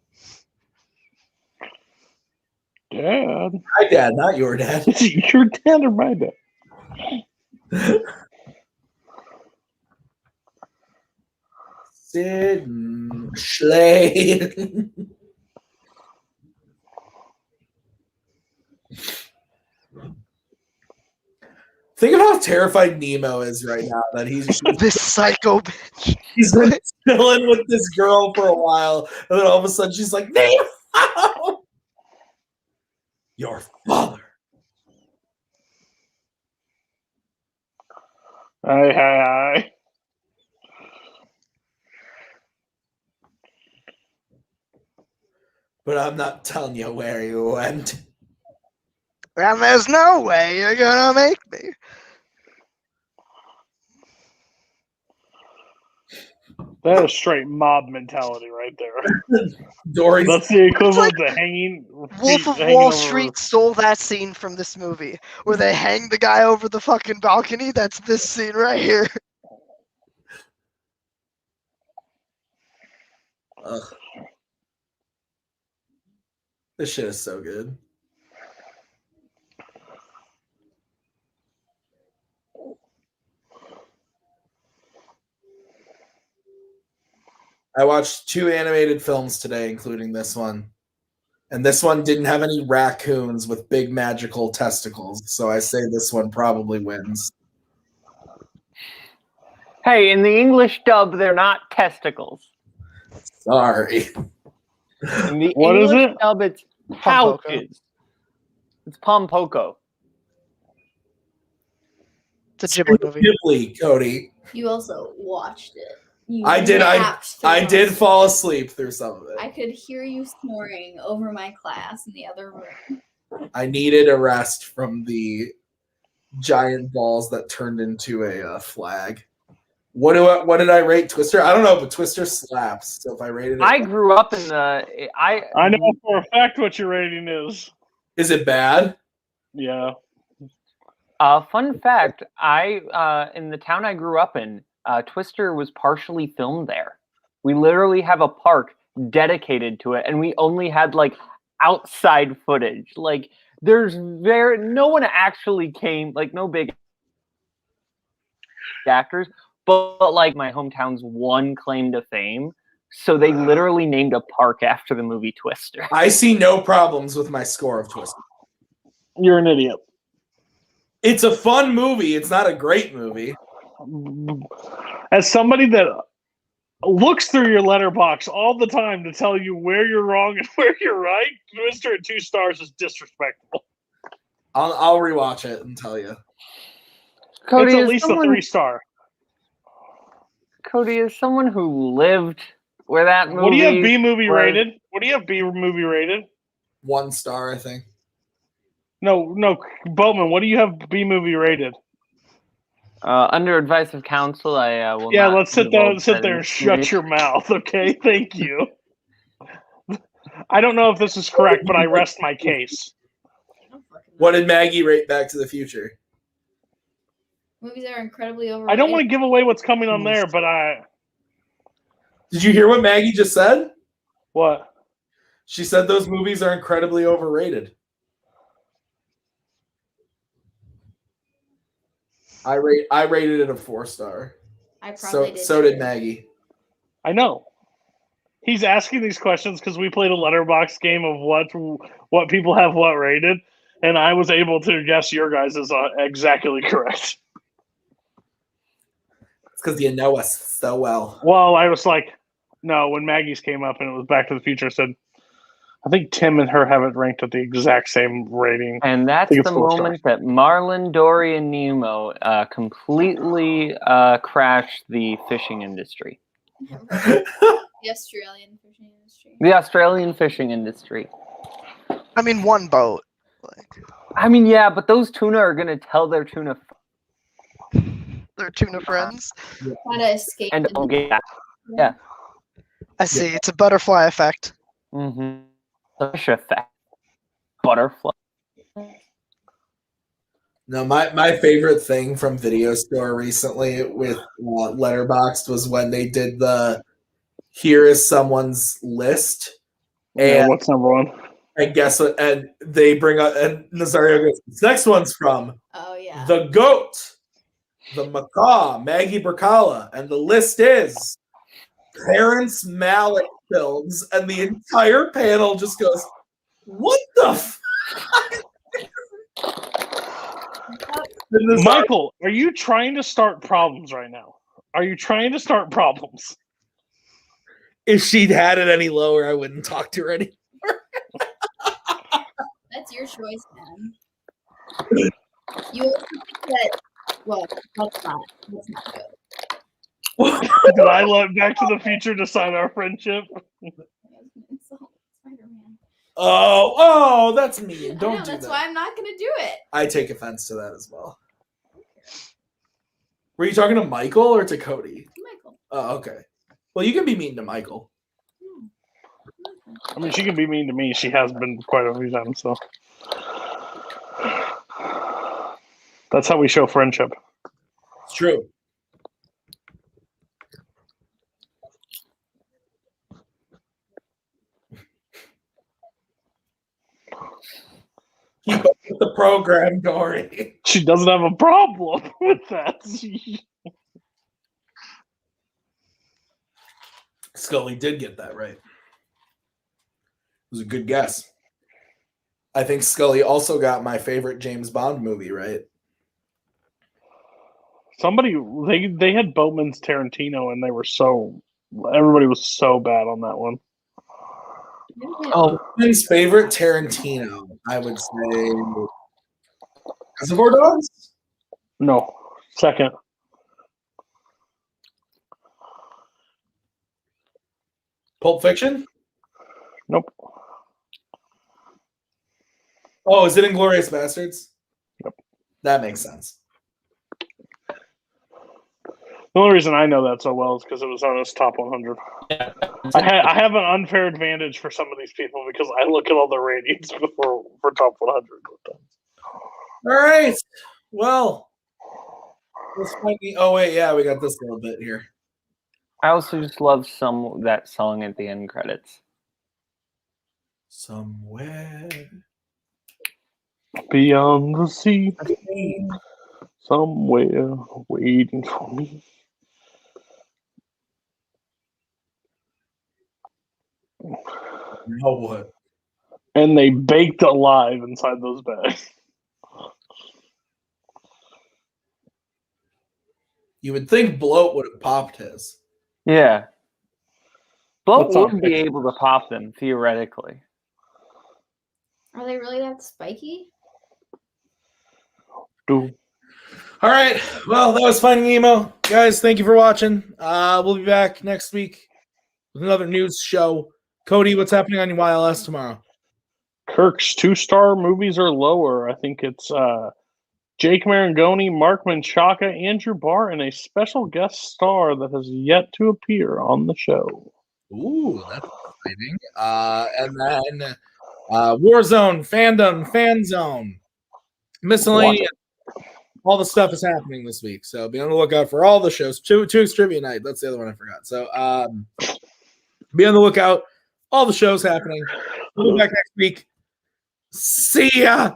Dad. My dad, not your dad. Your dad or my dad? Sid Schley. Think of how terrified Nemo is right now that he's This psycho bitch. he's been chilling with this girl for a while, and then all of a sudden she's like, Nemo! Your father. Hi. But I'm not telling you where you went. And there's no way you're gonna make me. That is straight mob mentality right there. Dory's That's the equivalent to hanging. Wolf of hanging Wall over- Street stole that scene from this movie where they hang the guy over the fucking balcony. That's this scene right here. Ugh. This shit is so good. I watched 2 animated films today, including this one. And this one didn't have any raccoons with big magical testicles, so I say this one probably wins. Hey, in the English dub, they're not testicles. Sorry. In the What is English it? dub, it's Poko. pouches. It's Pompoko. It's a Ghibli movie. Ghibli, Cody. You also watched it. You I did. napped through I most did of fall it. asleep through some of I it. could hear you snoring over my class in the other room. I needed a rest from the giant balls that turned into a flag. What did I rate Twister? I don't know, but Twister slaps. So if I rated it, I grew up in the. I know for a fact what your rating is. is it bad? Yeah. Fun fact: in the town I grew up in, Twister was partially filmed there. We literally have a park dedicated to it, and we only had like outside footage. Like, no one actually came. Like, no big actors, but like my hometown's one claim to fame. So they literally named a park after the movie Twister. I see no problems with my score of Twister. You're an idiot. It's a fun movie. It's not a great movie. As somebody that looks through your letterbox all the time to tell you where you're wrong and where you're right, Twister at 2 stars is disrespectful. I'll rewatch it and tell you. Cody, It's at is least someone- a 3-star. Cody is someone who lived where that movie. What do you have B movie was- rated? What do you have B movie rated? 1 star, I think. No, Boatman. What do you have B movie rated? Under advice of counsel, I will. Yeah, not let's sit divulge there that and shut information. your mouth, okay? Thank you. I don't know if this is correct, but I rest my case. I don't fucking know. What did Maggie rate Back to the Future? Movies are incredibly overrated. I don't want to give away what's coming on there, but Did you hear what Maggie just said? what? She said those movies are incredibly overrated. I rated it a 4-star. I probably So did. did Maggie. I know. He's asking these questions because we played a letterbox game of what people have what rated, and I was able to guess your guys is exactly correct. It's because you know us so well. Well, I was like, no, when Maggie's came up and it was Back to the Future, I said, I think Tim and her have it ranked at the exact same rating. And that's think the it's 4 moment that Marlin, Dory, and Nemo completely crashed the fishing industry. The Australian fishing industry. The Australian fishing industry. I mean, one boat. I mean, yeah, but those tuna are going to tell their tuna They're tuna friends. Gotta escape. and the- don't get that. Yeah. I see. It's a butterfly effect. Mm-hmm. Fish effect. Butterfly. No, my favorite thing from Video Store recently with Letterboxd was when they did the here is someone's list, Yeah, and what's number 1? and guess what? And they bring up and Nazario goes, this next one's from Oh yeah. the goat, the macaw, Maggie Brzakala, and the list is Parents Mallet films, and the entire panel just goes, "What the?" Michael, are you trying to start problems right now? Are you trying to start problems? If she'd had it any lower, I wouldn't talk to her any. That's your choice, man. You also think that. Well, that's not good. Did I let Back to the Future decide our friendship? Spider-Man. Oh, that's mean. I Don't know, do that's that. why I'm not gonna do it. I take offense to that as well. Were you talking to Michael or to Cody? Michael. Oh, okay. Well, you can be mean to Michael. I mean, she can be mean to me. She has been quite a few times, so. That's how we show friendship. It's true. Keep up with the program, Dory. She doesn't have a problem with that. Scully did get that right. It was a good guess. I think Scully also got my favorite James Bond movie right. Somebody they had Boatman's Tarantino, and everybody was so bad on that one. Oh, His favorite Tarantino, I would say. Reservoir Dogs? No. Second. Pulp Fiction? Nope. Oh, is it Inglourious Bastards? Yep. That makes sense. The only reason I know that so well is because it was on his top 100. I have an unfair advantage for some of these people because I look at all the ratings for top 100. All right. Well, let's find the. Oh wait, yeah, we got this little bit here. I also just love that song at the end credits. Somewhere beyond the sea, somewhere waiting for me. Oh, what? And they baked alive inside those bags. You would think Bloat would have popped his. Yeah. Bloat What's on would be it? able to pop them, theoretically. Are they really that spiky? Dude. All right. Well, that was Finding Nemo. Guys, thank you for watching. We'll be back next week with another news show. Cody, what's happening on your YLS tomorrow? Kirk's 2-star movies are lower. I think it's Jake Marangoni, Mark Menchaca, Andrew Barr, and a special guest star that has yet to appear on the show. Ooh, that's exciting. And then Warzone, Fandom, FANZONE, Miscellaneous. All the stuff is happening this week. So be on the lookout for all the shows. Two Trivia Night. That's the other one I forgot. So be on the lookout. All the shows happening. We'll be back next week. See ya.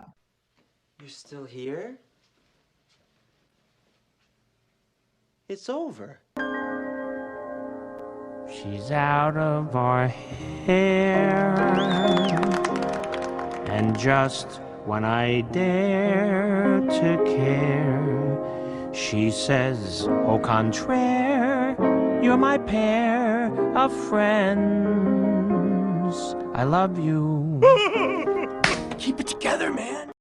You're still here? It's over. She's out of our hair, and just when I dare to care, she says, au contraire, you're my pair of friends. I love you. Keep it together, man.